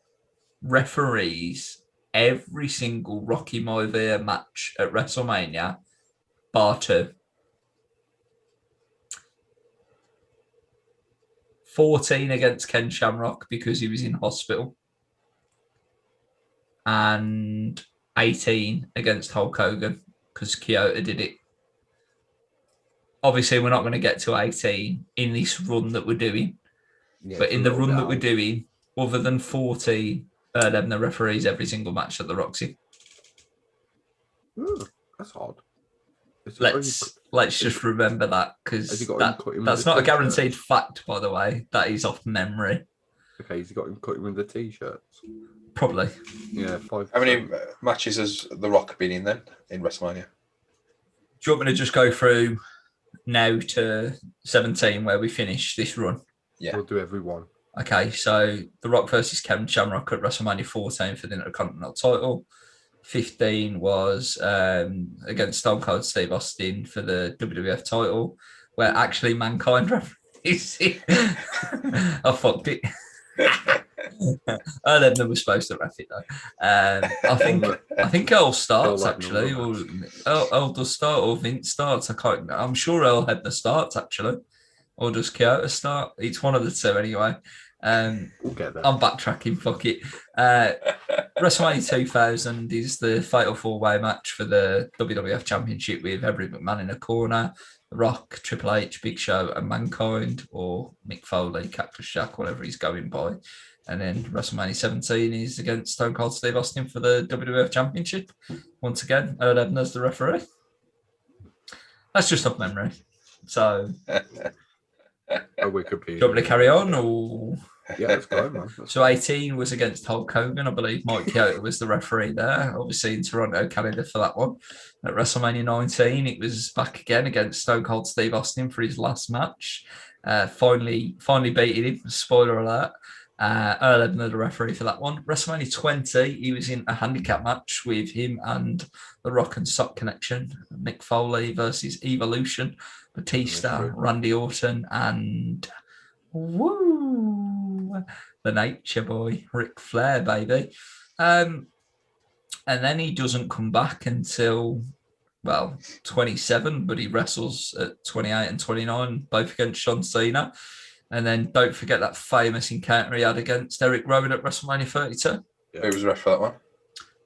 referees every single Rocky Maivia match at WrestleMania, bar 2. 14 against Ken Shamrock because he was in hospital. And 18 against Hulk Hogan because Kyoto did it. Obviously, we're not going to get to 18 in this run that we're doing. Yeah, but in the run that we're doing, other than 14, Lebner referees every single match at the Roxy. That's odd. Let's just remember that, because that's not a guaranteed fact, by the way. That is off memory. Okay, has he got him cut him in the t-shirts? Probably. Yeah, 5. How many matches has The Rock been in then in WrestleMania? Do you want me to just go through now to 17 where we finish this run? Yeah. We'll do every one. Okay, so The Rock versus Kevin Shamrock at WrestleMania 14 for the Intercontinental title. 15 was against Stone Cold Steve Austin for the WWF title, where actually Mankind referees it. I fucked it. Earl Hebner was supposed to ref it though. I think Earl starts actually, or Earl does start, or Vince starts. I'm sure Earl Hebner starts actually, or does Kyoto start? It's one of the two anyway. We'll get there. I'm backtracking. Fuck it. WrestleMania 2000 is the fatal four-way match for the WWF Championship with Everett McMahon in a corner. The Rock, Triple H, Big Show, and Mankind, or Mick Foley, Cactus Jack, whatever he's going by. And then WrestleMania 17 is against Stone Cold Steve Austin for the WWF Championship. Once again, Earl Hebner's the referee. That's just off memory. So, Wikipedia. Do you want me to carry on, or? Yeah, let's go, man. So 18 was against Hulk Hogan. I believe Mike Chioda was the referee there, obviously in Toronto, Canada for that one. At WrestleMania 19, it was back again against Stone Cold Steve Austin for his last match. Finally beating him, spoiler alert. Earl Hebner, the referee for that one. WrestleMania 20, he was in a handicap match with him and the Rock and Sock Connection. Mick Foley versus Evolution, Batista, Randy Orton, and the Nature Boy, Ric Flair, baby. And then he doesn't come back until, 27, but he wrestles at 28 and 29, both against John Cena. And then don't forget that famous encounter he had against Eric Rowan at WrestleMania 32. Yeah. Who was the ref for that one?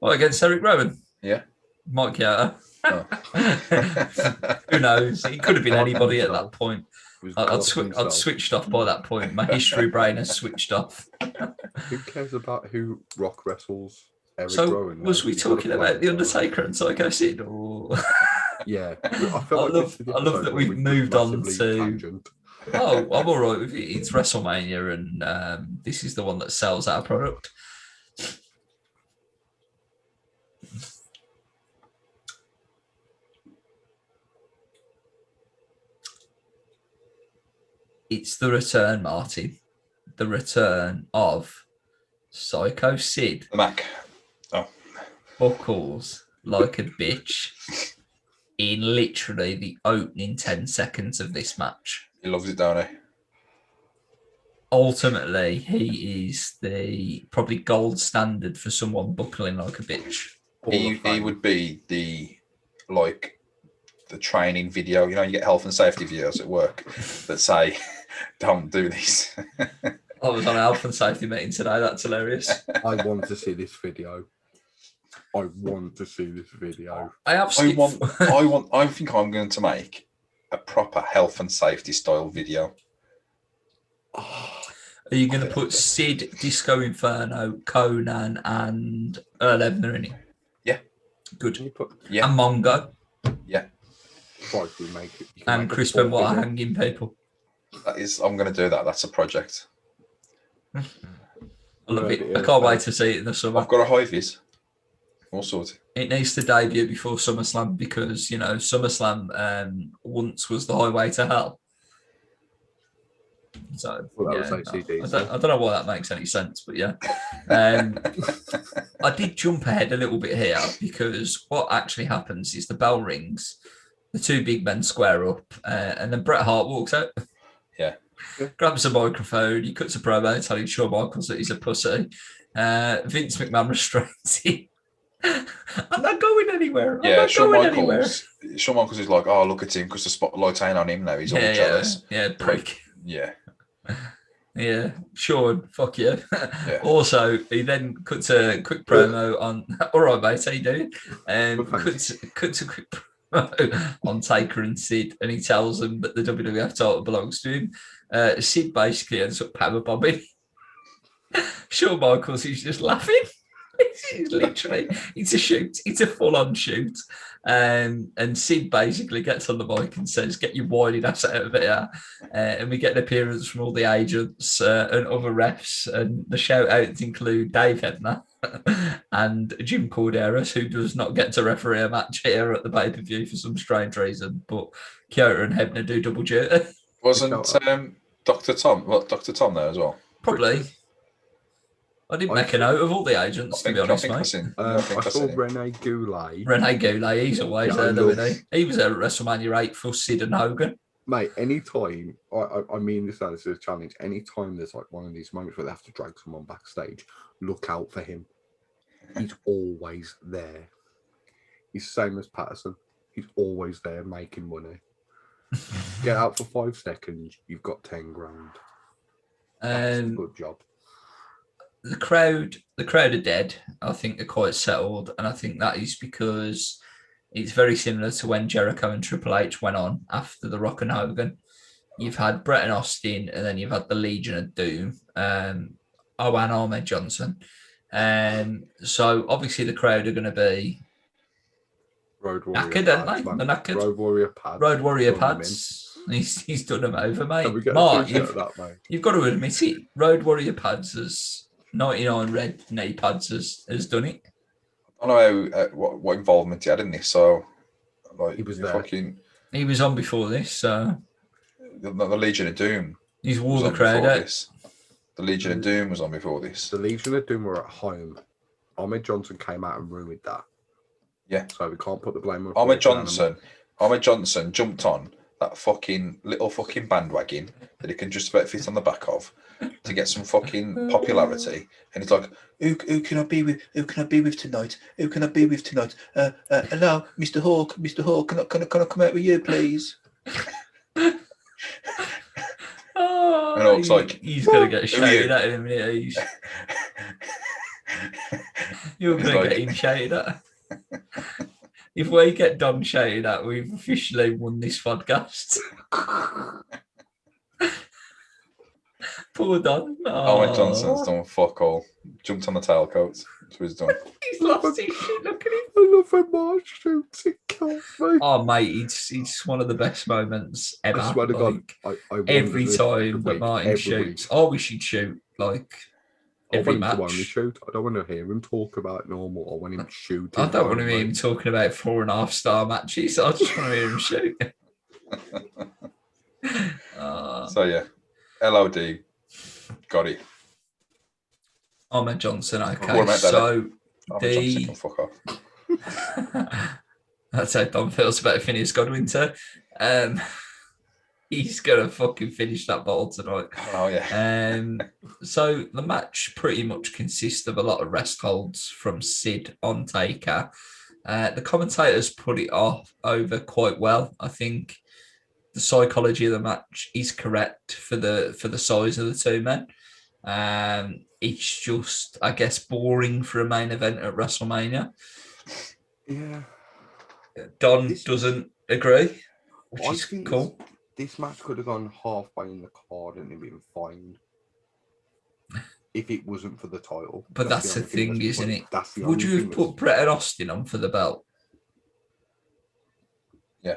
Well, against Eric Rowan. Yeah. Mike Chioda. Oh. Who knows? It could have been anybody at that point. I'd switched off by that point. My history brain has switched off. Who cares about who Rock wrestles Eric Rowan? Was we talking about The Undertaker and Sycho Sid? Or... Yeah. I love that we've moved on to... Tangent. Oh, I'm all right with it. It's WrestleMania, and this is the one that sells our product. It's the return, Martin. The return of Sycho Sid. The Mac. Oh. Buckles like a bitch in literally the opening 10 seconds of this match. He loves it, don't he? Ultimately, he is the probably gold standard for someone buckling like a bitch. He would be the training video. You know, you get health and safety videos at work that say, "Don't do this." I was on a health and safety meeting today. That's hilarious. I want to see this video. I think I'm going to make a proper health and safety style video. Are you going to put Sid, Disco Inferno, Conan, and Earl Hebner in it? Yeah. Good. And Mongo. Yeah. And Chris Benoit hanging people. I'm going to do that. That's a project. I love it. I can't wait to see it in the summer. I've got a high vis. All sorted. It needs to debut before SummerSlam because, SummerSlam once was the highway to hell. So, I don't know why that makes any sense, but yeah. I did jump ahead a little bit here because what actually happens is the bell rings, the two big men square up, and then Bret Hart walks out. Yeah. Grabs a microphone, he cuts a promo telling Shawn Michaels that he's a pussy. Vince McMahon restrains him. I'm not going anywhere. Shawn Michaels is like, oh, look at him because the spotlight ain't on him now. He's all jealous. Yeah, prick. Yeah. Yeah, Shawn, fuck you. Yeah. Also, he then cuts a quick promo on. All right, mate, how you doing? Cuts a quick promo on Taker and Sid, and he tells them that the WWF title belongs to him. Sid basically ends up power bombing. Shawn Michaels is just laughing. It's literally, it's a shoot. It's a full-on shoot. And Sid basically gets on the mic and says, "Get your whited ass out of here." And we get an appearance from all the agents and other refs. And the shout-outs include Dave Hebner and Jim Corderas, who does not get to referee a match here at the pay-per-view for some strange reason. But Kyoto and Hebner do double duty. Wasn't Dr. Tom there as well? Probably. I didn't make a note of all the agents, to be honest, mate. I saw Rene Goulet. Rene Goulet, he's always there, isn't he? He was there at WrestleMania 8 for Sid and Hogan. Mate, anytime, I mean this as a challenge, anytime there's like one of these moments where they have to drag someone backstage, look out for him. He's always there. He's the same as Patterson. He's always there making money. Get out for 5 seconds, you've got 10 grand. That's a good job. The crowd are dead. I think they're quite settled, and I think that is because it's very similar to when Jericho and Triple H went on after the Rock and Hogan. You've had Bret and Austin, and then you've had the Legion of Doom, and Ahmed Johnson. So obviously the crowd are going to be Road Warrior knackered, aren't they? They're knackered. Road Warrior pads. He's done them over, mate. Mark, you've got to admit it. Road Warrior pads has 99 red knee pads has done it. I don't know what involvement he had in this. So, like, he was there. He was on before this. So the Legion of Doom. He's wore the crowd out. The Legion of Doom was on before this. The Legion of Doom were at home. Ahmed Johnson came out and ruined that. Yeah. So we can't put the blame on Ahmed Johnson jumped on that little bandwagon that he can just about fit on the back of to get some fucking popularity. And he's like, who can I be with? Who can I be with tonight? Who can I be with tonight? Hello, Mr. Hawk. Mr. Hawk, can I come out with you, please? And Hawk's like, he's gonna get shouted at in a minute. You're gonna get him shouted at. If we get Don shouted at, we've officially won this podcast. Poor Don. Ahmed Johnson's done fuck all. Jumped on the tailcoats. That's what he's done. He's lost his shit. Look at him. I love when Mark shoots. It kills me. Oh, mate, it's one of the best moments ever. I swear to God, I every time that Martin shoots, I wish he'd shoot like every match. I shoot. I don't want to hear him talk about normal. I want him shooting. I don't want to hear him talking about 4.5-star matches. I just want to hear him shoot. So yeah, LOD got it. Ahmed Johnson. Okay, so Johnson can fuck off. That's how Don feels about Phineas Godwinter. He's gonna fucking finish that bottle tonight. Oh yeah. So the match pretty much consists of a lot of rest holds from Sid on Taker. The commentators put it off over quite well. I think the psychology of the match is correct for the size of the two men. It's just, I guess, boring for a main event at WrestleMania. Yeah. Don doesn't agree, which is cool. This match could have gone halfway in the card and it'd been fine if it wasn't for the title. But that's the thing, isn't it? Would Would you have put Bret and Austin on for the belt? Yeah.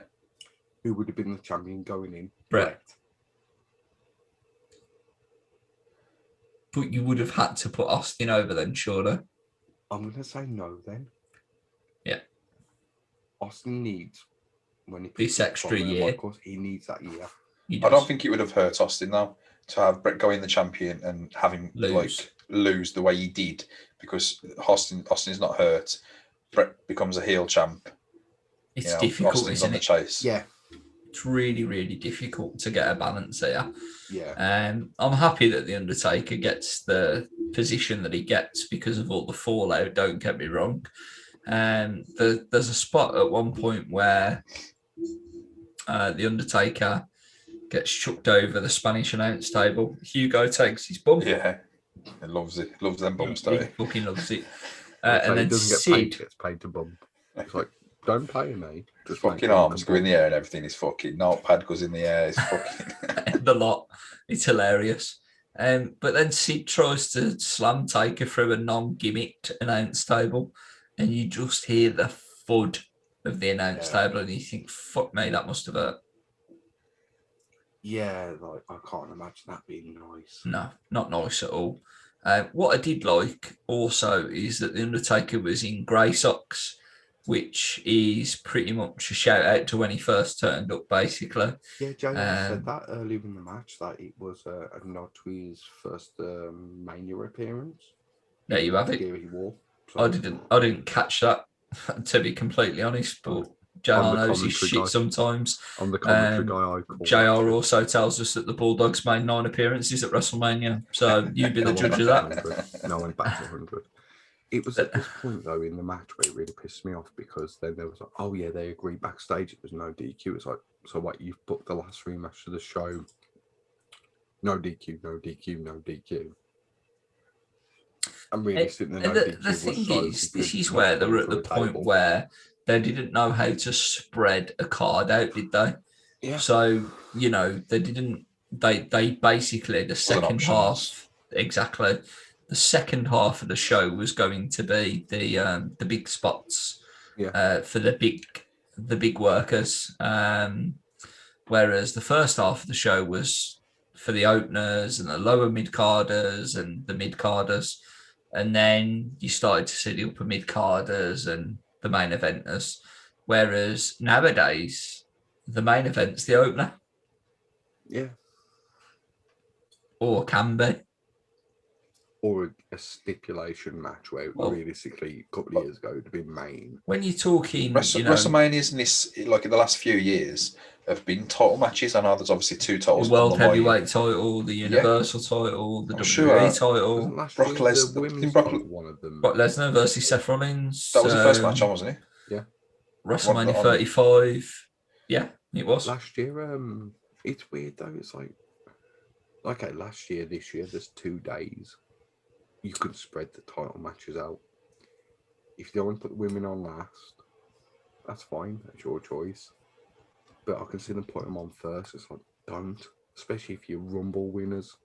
Who would have been the champion going in? Bret. But you would have had to put Austin over then, surely. I'm going to say no then. Yeah. Austin needs, when he this extra year. Of course, he needs that year. I don't think it would have hurt Austin though to have Bret go in the champion and have him lose the way he did, because Austin's not hurt. Bret becomes a heel champ. It's difficult, Austin's isn't on the it? chase. Yeah. It's really, really difficult to get a balance here. Yeah. I'm happy that the Undertaker gets the position that he gets because of all the fallout. Don't get me wrong. There's a spot at one point where the Undertaker gets chucked over the Spanish announce table. Hugo takes his bump. Yeah, he loves it. Loves them bumps, He fucking loves it. And then Sid gets paid to bump. It's like, don't pay me. Just fucking arms go in the air and everything is fucking. Notepad goes in the air. It's fucking the lot. It's hilarious. But then Sid tries to slam Taker through a non-gimmicked announce table, and you just hear the thud of the announce table, and you think, fuck me, that must have hurt. Yeah, like I can't imagine that being nice. No, not nice at all. What I did like also is that the Undertaker was in grey socks, which is pretty much a shout out to when he first turned up, basically. Yeah, JR said that earlier in the match that it was a nod to his first Mania appearance. There you have it. He wore. So. I didn't catch that, to be completely honest, but JR knows his shit sometimes. On the commentary guy, I call JR also tells us that the Bulldogs made 9 appearances at WrestleMania, so you be the judge of that. No, I went back to 100. It was at this point, though, in the match where it really pissed me off, because then there was like, oh yeah, they agreed backstage it was no DQ. It's like, so what, you've booked the last rematch of the show, no DQ, no DQ, no DQ. I'm really sitting there. The thing is, this is where they were at the point where they didn't know how to spread a card out, did they? Yeah. So, you know, they didn't, they basically, the second half, exactly, the second half of the show was going to be the big spots for the big workers. Whereas the first half of the show was for the openers and the lower mid-carders and the mid-carders. And then you started to see the upper mid-carders and the main eventers. Whereas nowadays, the main event's the opener. Yeah. Or can be. Or a stipulation match where realistically a couple of years ago it would have been main. When you're talking... WrestleManias in this, like in the last few years, have been title matches. I know there's obviously 2 titles. The World Heavyweight title, the Universal title, the WWE title. Brock Lesnar, one of them. Brock Lesnar versus Seth Rollins. That was the first match on, wasn't it? Yeah. WrestleMania 35. Yeah, it was. Last year, it's weird though. It's like, okay, last year, this year, there's 2 days. You could spread the title matches out. If you don't want to put the women on last, that's fine. That's your choice. But I can see them putting them on first. It's like, don't. Especially if you're Rumble winners,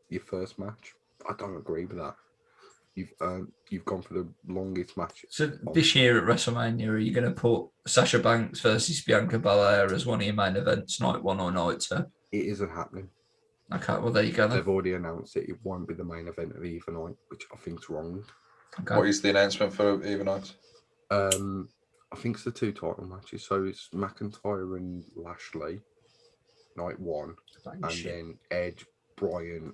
your first match. I don't agree with that. You've gone for the longest match. So this year at WrestleMania, are you going to put Sasha Banks versus Bianca Belair as one of your main events, night 1 or night 2? It isn't happening. Okay, well, there you go then. They've already announced it. It won't be the main event of either night, which I think's wrong. Okay. What is the announcement for either night? I think it's the 2 title matches. So it's McIntyre and Lashley, night 1, then Edge, Bryan,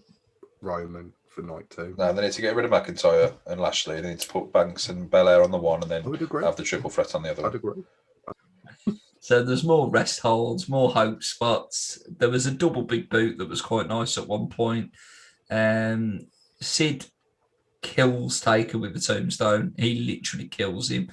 Roman for night 2. No, they need to get rid of McIntyre and Lashley. They need to put Banks and Belair on the one, and then have the triple threat on the other. I'd agree. So there's more rest holds, more hope spots. There was a double big boot that was quite nice at one point. Sid kills Taker with the tombstone. He literally kills him.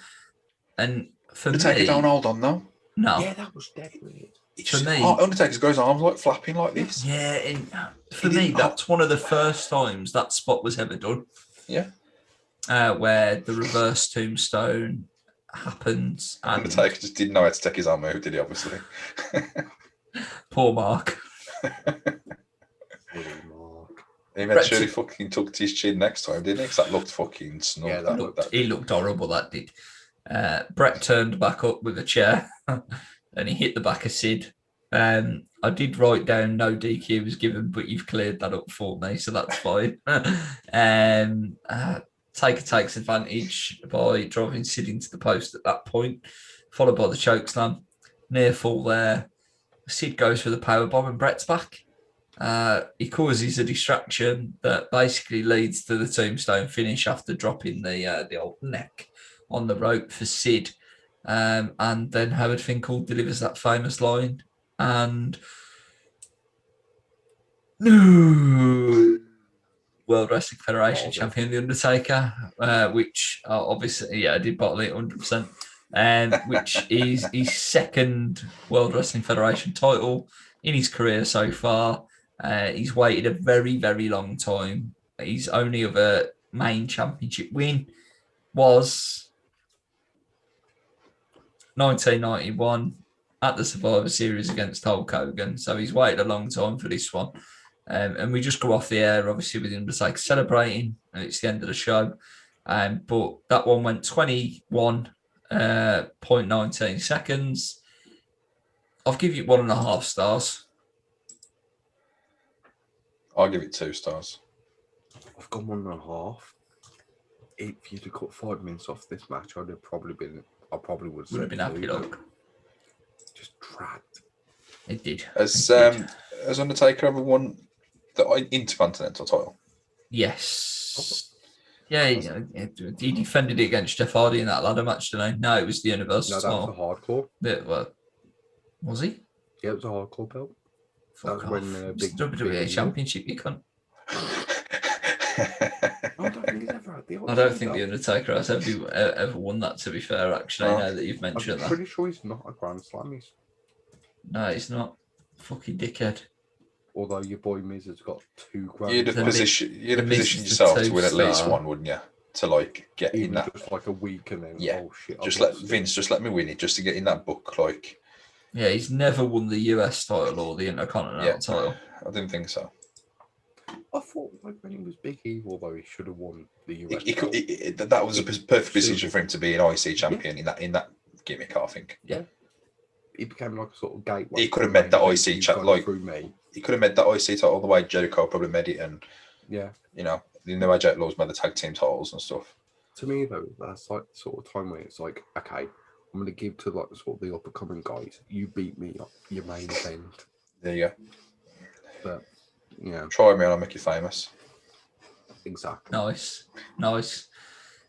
And for me... Taker don't hold on, though. No. Yeah, that was dead weird. For me... Undertaker's got his arms like flapping like this. Yeah, and for me, that's one of the first times that spot was ever done. Yeah. Where the reverse tombstone happens. And Undertaker just didn't know how to take his arm out, did he, obviously? Poor Mark. He made sure he fucking tucked his chin next time, didn't he? Because that looked fucking snug. Yeah, he looked horrible, that did. Bret turned back up with a chair and he hit the back of Sid. I did write down no DQ was given, but you've cleared that up for me, so that's fine. Taker takes advantage by driving Sid into the post at that point, followed by the chokeslam. Near fall there. Sid goes for the powerbomb and Bret's back. He causes a distraction that basically leads to the tombstone finish after dropping the old neck on the rope for Sid. And then Howard Finkel delivers that famous line. And World Wrestling Federation champion, The Undertaker, which obviously, I did bottle it 100%, which is his second World Wrestling Federation title in his career so far. He's waited a very, very long time. His only other main championship win was 1991 at the Survivor Series against Hulk Hogan. So he's waited a long time for this one. And we just go off the air, obviously, with the Undertaker celebrating, and it's the end of the show. But that one went 21.19 seconds. I'll give you 1.5 stars. I'll give it 2 stars. I've gone 1.5. If you'd have cut 5 minutes off this match, I probably would have been happy, look. Just dragged. It did. Has Undertaker ever won the Intercontinental title? Yes. Yeah, he defended it against Jeff Hardy in that ladder match, didn't he? No, it was the Universal title. No, title. that was a hardcore. Well, was he? Yeah, it was a hardcore belt. Fuck That was off. when It's WWF Championship, you cunt. I don't think he's ever had the I don't think the Undertaker has ever won that, to be fair, actually, now that you've mentioned I'm pretty sure he's not a Grand Slam. No, he's not. Fucking dickhead. Although your boy Miz has got 2 Grand You'd have Slams. positioned yourself to win at least one, wouldn't you? To like get in that. Just like a week and then, yeah. Oh shit. Just let Vince, just let me win it, just to get in that book. Like, yeah, he's never won the US title or the Intercontinental title. I didn't think so. I thought like when he was Big Evil, though, he should have won the US. That was a perfect position for him to be an IC champion in that gimmick. I think. Yeah. He became like a sort of gateway. He could have made that IC chat like through me. He could have made that IC title the way Jericho probably made it, and yeah, the way Jet Law's made the tag team titles and stuff. To me though, that's like the sort of time where it's like, okay, I'm going to give to like sort of the up and coming guys. You beat me up your main event. There you go. But try me and I'll make you famous. Exactly. Nice.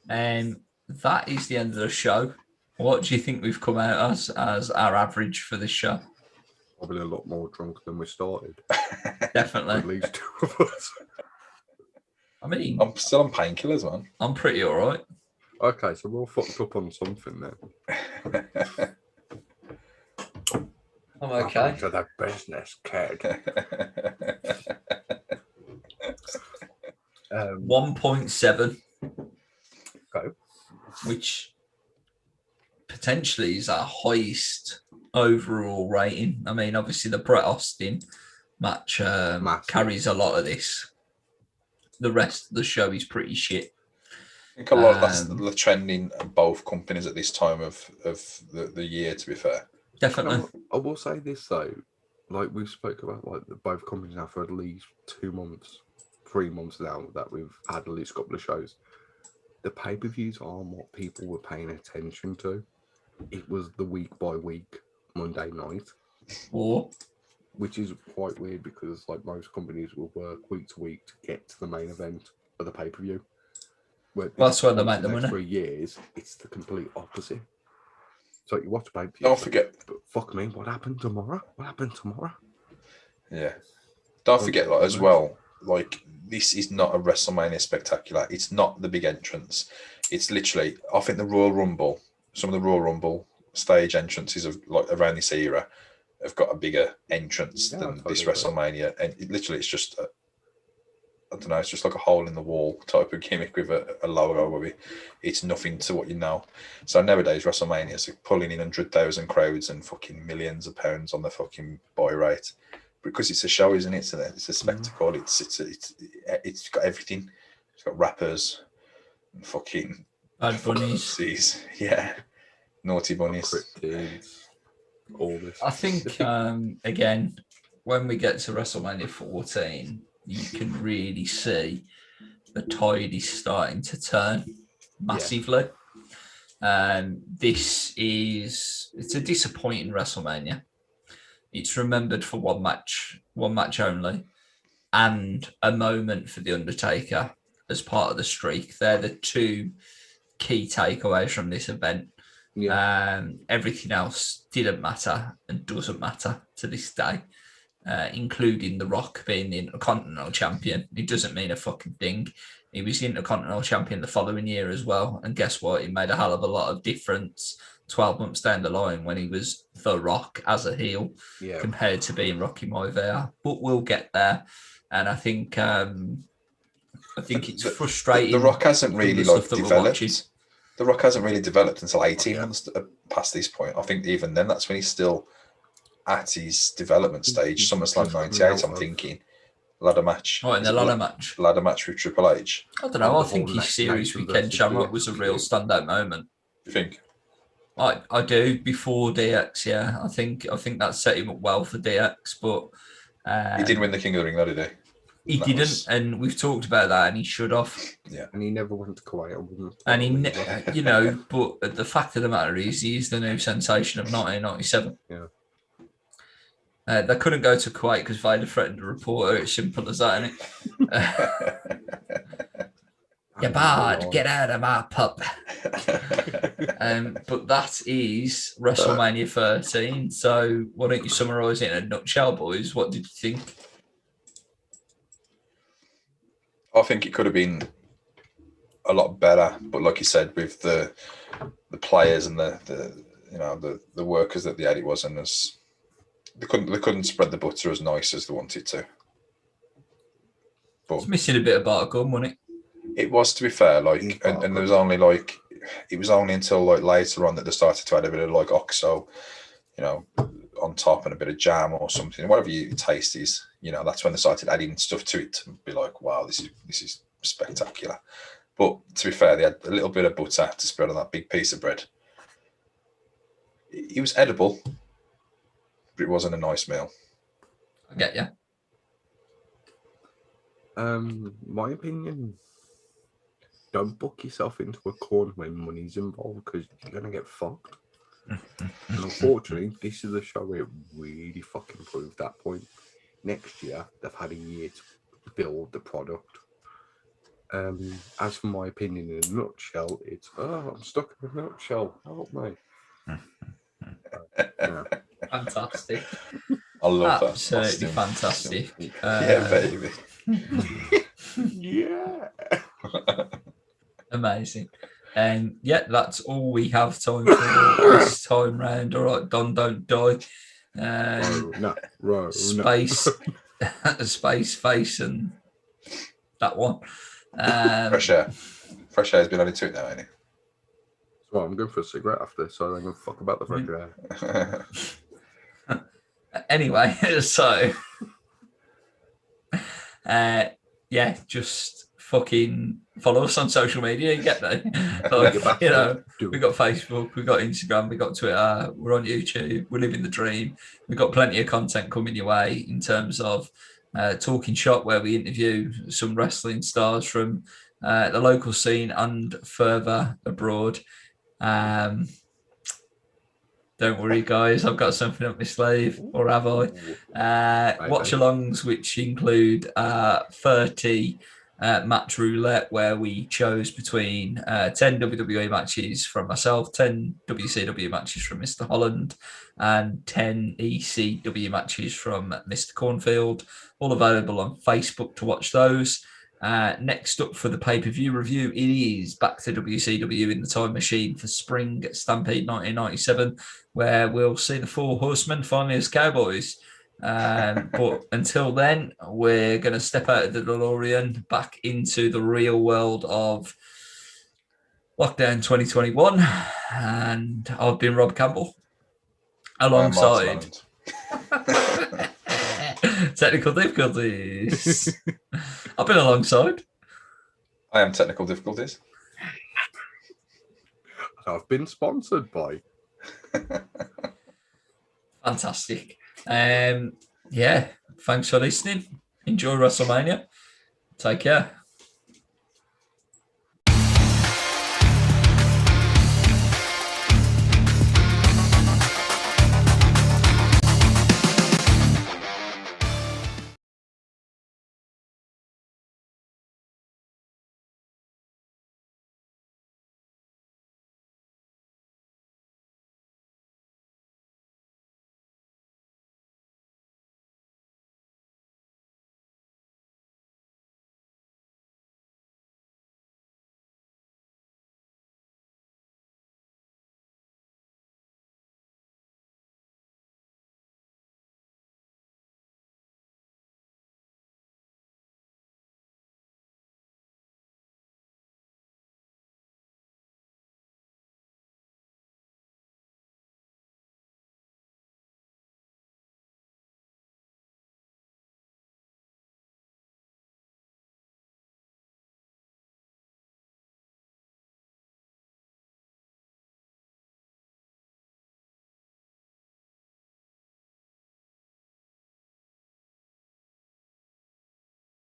That is the end of the show. What do you think we've come out as our average for this show? Probably a lot more drunk than we started. Definitely. At least 2 of us. I mean, I'm still on painkillers, man. I'm pretty all right. Okay, so we're all fucked up on something then. I'm okay. To the business, kid. 1.7. Okay. Which potentially is our highest overall rating. I mean, obviously the Bret Austin match carries a lot of this. The rest of the show is pretty shit. I think a lot of that's the trend in both companies at this time of the year, to be fair. Definitely. I will say this though, like we've spoke about like both companies now for at least 2 months, 3 months now that we've had at least a couple of shows. The pay-per-views aren't what people were paying attention to. It was the week by week Monday night. Which is quite weird because like most companies will work week to week to get to the main event of the pay-per-view. Well, that's where they make the money. 3 years, it's the complete opposite. So you watch pay-per-view. Don't forget. But fuck me, what happened tomorrow? Yeah. Don't forget as well, like this is not a WrestleMania spectacular. It's not the big entrance. It's literally, I think the Royal Rumble, some of the Royal Rumble stage entrances of like around this era have got a bigger entrance than this WrestleMania, and it's just I don't know, it's just like a hole in the wall type of gimmick with a logo where it's nothing to what you know. So nowadays WrestleMania is pulling in 100,000 crowds and fucking millions of pounds on the fucking buy rate because it's a show, isn't it? It's a spectacle. It's got everything. It's got rappers and fucking bad bunnies. Yeah, naughty bunnies. All this. I think again, when we get to WrestleMania 14, you can really see the tide is starting to turn massively. It's a disappointing WrestleMania. It's remembered for one match only, and a moment for the Undertaker as part of the streak. They're the 2 key takeaways from this event. Everything else didn't matter and doesn't matter to this day, including The Rock being the Intercontinental Champion. It doesn't mean a fucking thing. He was the Intercontinental Champion the following year as well, and guess what? It made a hell of a lot of difference 12 months down the line when he was The Rock as a heel compared to being Rocky Maivia. But we'll get there, and I think it's frustrating. The Rock hasn't really developed. The Rock hasn't really developed until 18 months past this point. I think even then, that's when he's still at his development stage. SummerSlam 98, I'm thinking. ladder match. Right, in the ladder match. Ladder match with Triple H. I don't know. I the think whole his series Nation with Ken versus Shamrock was a DX. real standout moment. You think? I do before DX. Yeah, I think that set him up well for DX, but He did win the King of the Ring, though, did he? He didn't, and we've talked about that, and he should have. Yeah, and he never went to Kuwait. And he, but the fact of the matter is, he's the new sensation of 1997. Yeah. They couldn't go to Kuwait because Vader threatened to report her. It's simple as that, isn't it? You're bad. Get out of my pub. But that is WrestleMania 13. So why don't you summarise it in a nutshell, boys? What did you think? I think it could have been a lot better, but like you said, with the players and the workers that they had, it wasn't as they couldn't spread the butter as nice as they wanted to. But it's missing a bit of butter gum, wasn't it? It was, to be fair, like, and there was only like it was only until like later on that they started to add a bit of like oxo, on top and a bit of jam or something, whatever your taste is. That's when they started adding stuff to it to be like, wow, this is spectacular. But to be fair, they had a little bit of butter to spread on that big piece of bread. It was edible, but it wasn't a nice meal. I get you. My opinion, don't book yourself into a corner when money's involved because you're going to get fucked. And unfortunately, this is the show where it really fucking proved that point. Next year, they've had a year to build the product. As for my opinion in a nutshell, it's, I'm stuck in a nutshell. Help me. Yeah. Fantastic. I love that. Absolutely fantastic. Yeah, baby. Yeah. Amazing. And that's all we have time for this time round. All right, Don, don't die. Space, space, face, and that one. Fresh air. Fresh air's been added to it now, ain't it? Well, I'm going for a cigarette after, so I'm going to fuck about the fresh air. Anyway, so just fucking follow us on social media. You get that? We got Facebook, we got Instagram, we got Twitter, we're on YouTube, we're living the dream. We've got plenty of content coming your way in terms of Talking Shop, where we interview some wrestling stars from the local scene and further abroad. Don't worry, guys, I've got something up my sleeve, or have I? Watch-alongs, which include 30 match roulette, where we chose between 10 WWE matches from myself, 10 WCW matches from Mr. Holland, and 10 ECW matches from Mr. Cornfield. All available on Facebook to watch those. Next up for the pay-per-view review, it is back to WCW in the Time Machine for Spring Stampede 1997, where we'll see the Four Horsemen finally as cowboys. But until then, we're going to step out of the DeLorean back into the real world of Lockdown 2021. And I've been Rob Campbell, alongside technical difficulties. I've been alongside. I am technical difficulties. I've been sponsored by. Fantastic. Thanks for listening. Enjoy WrestleMania. Take care.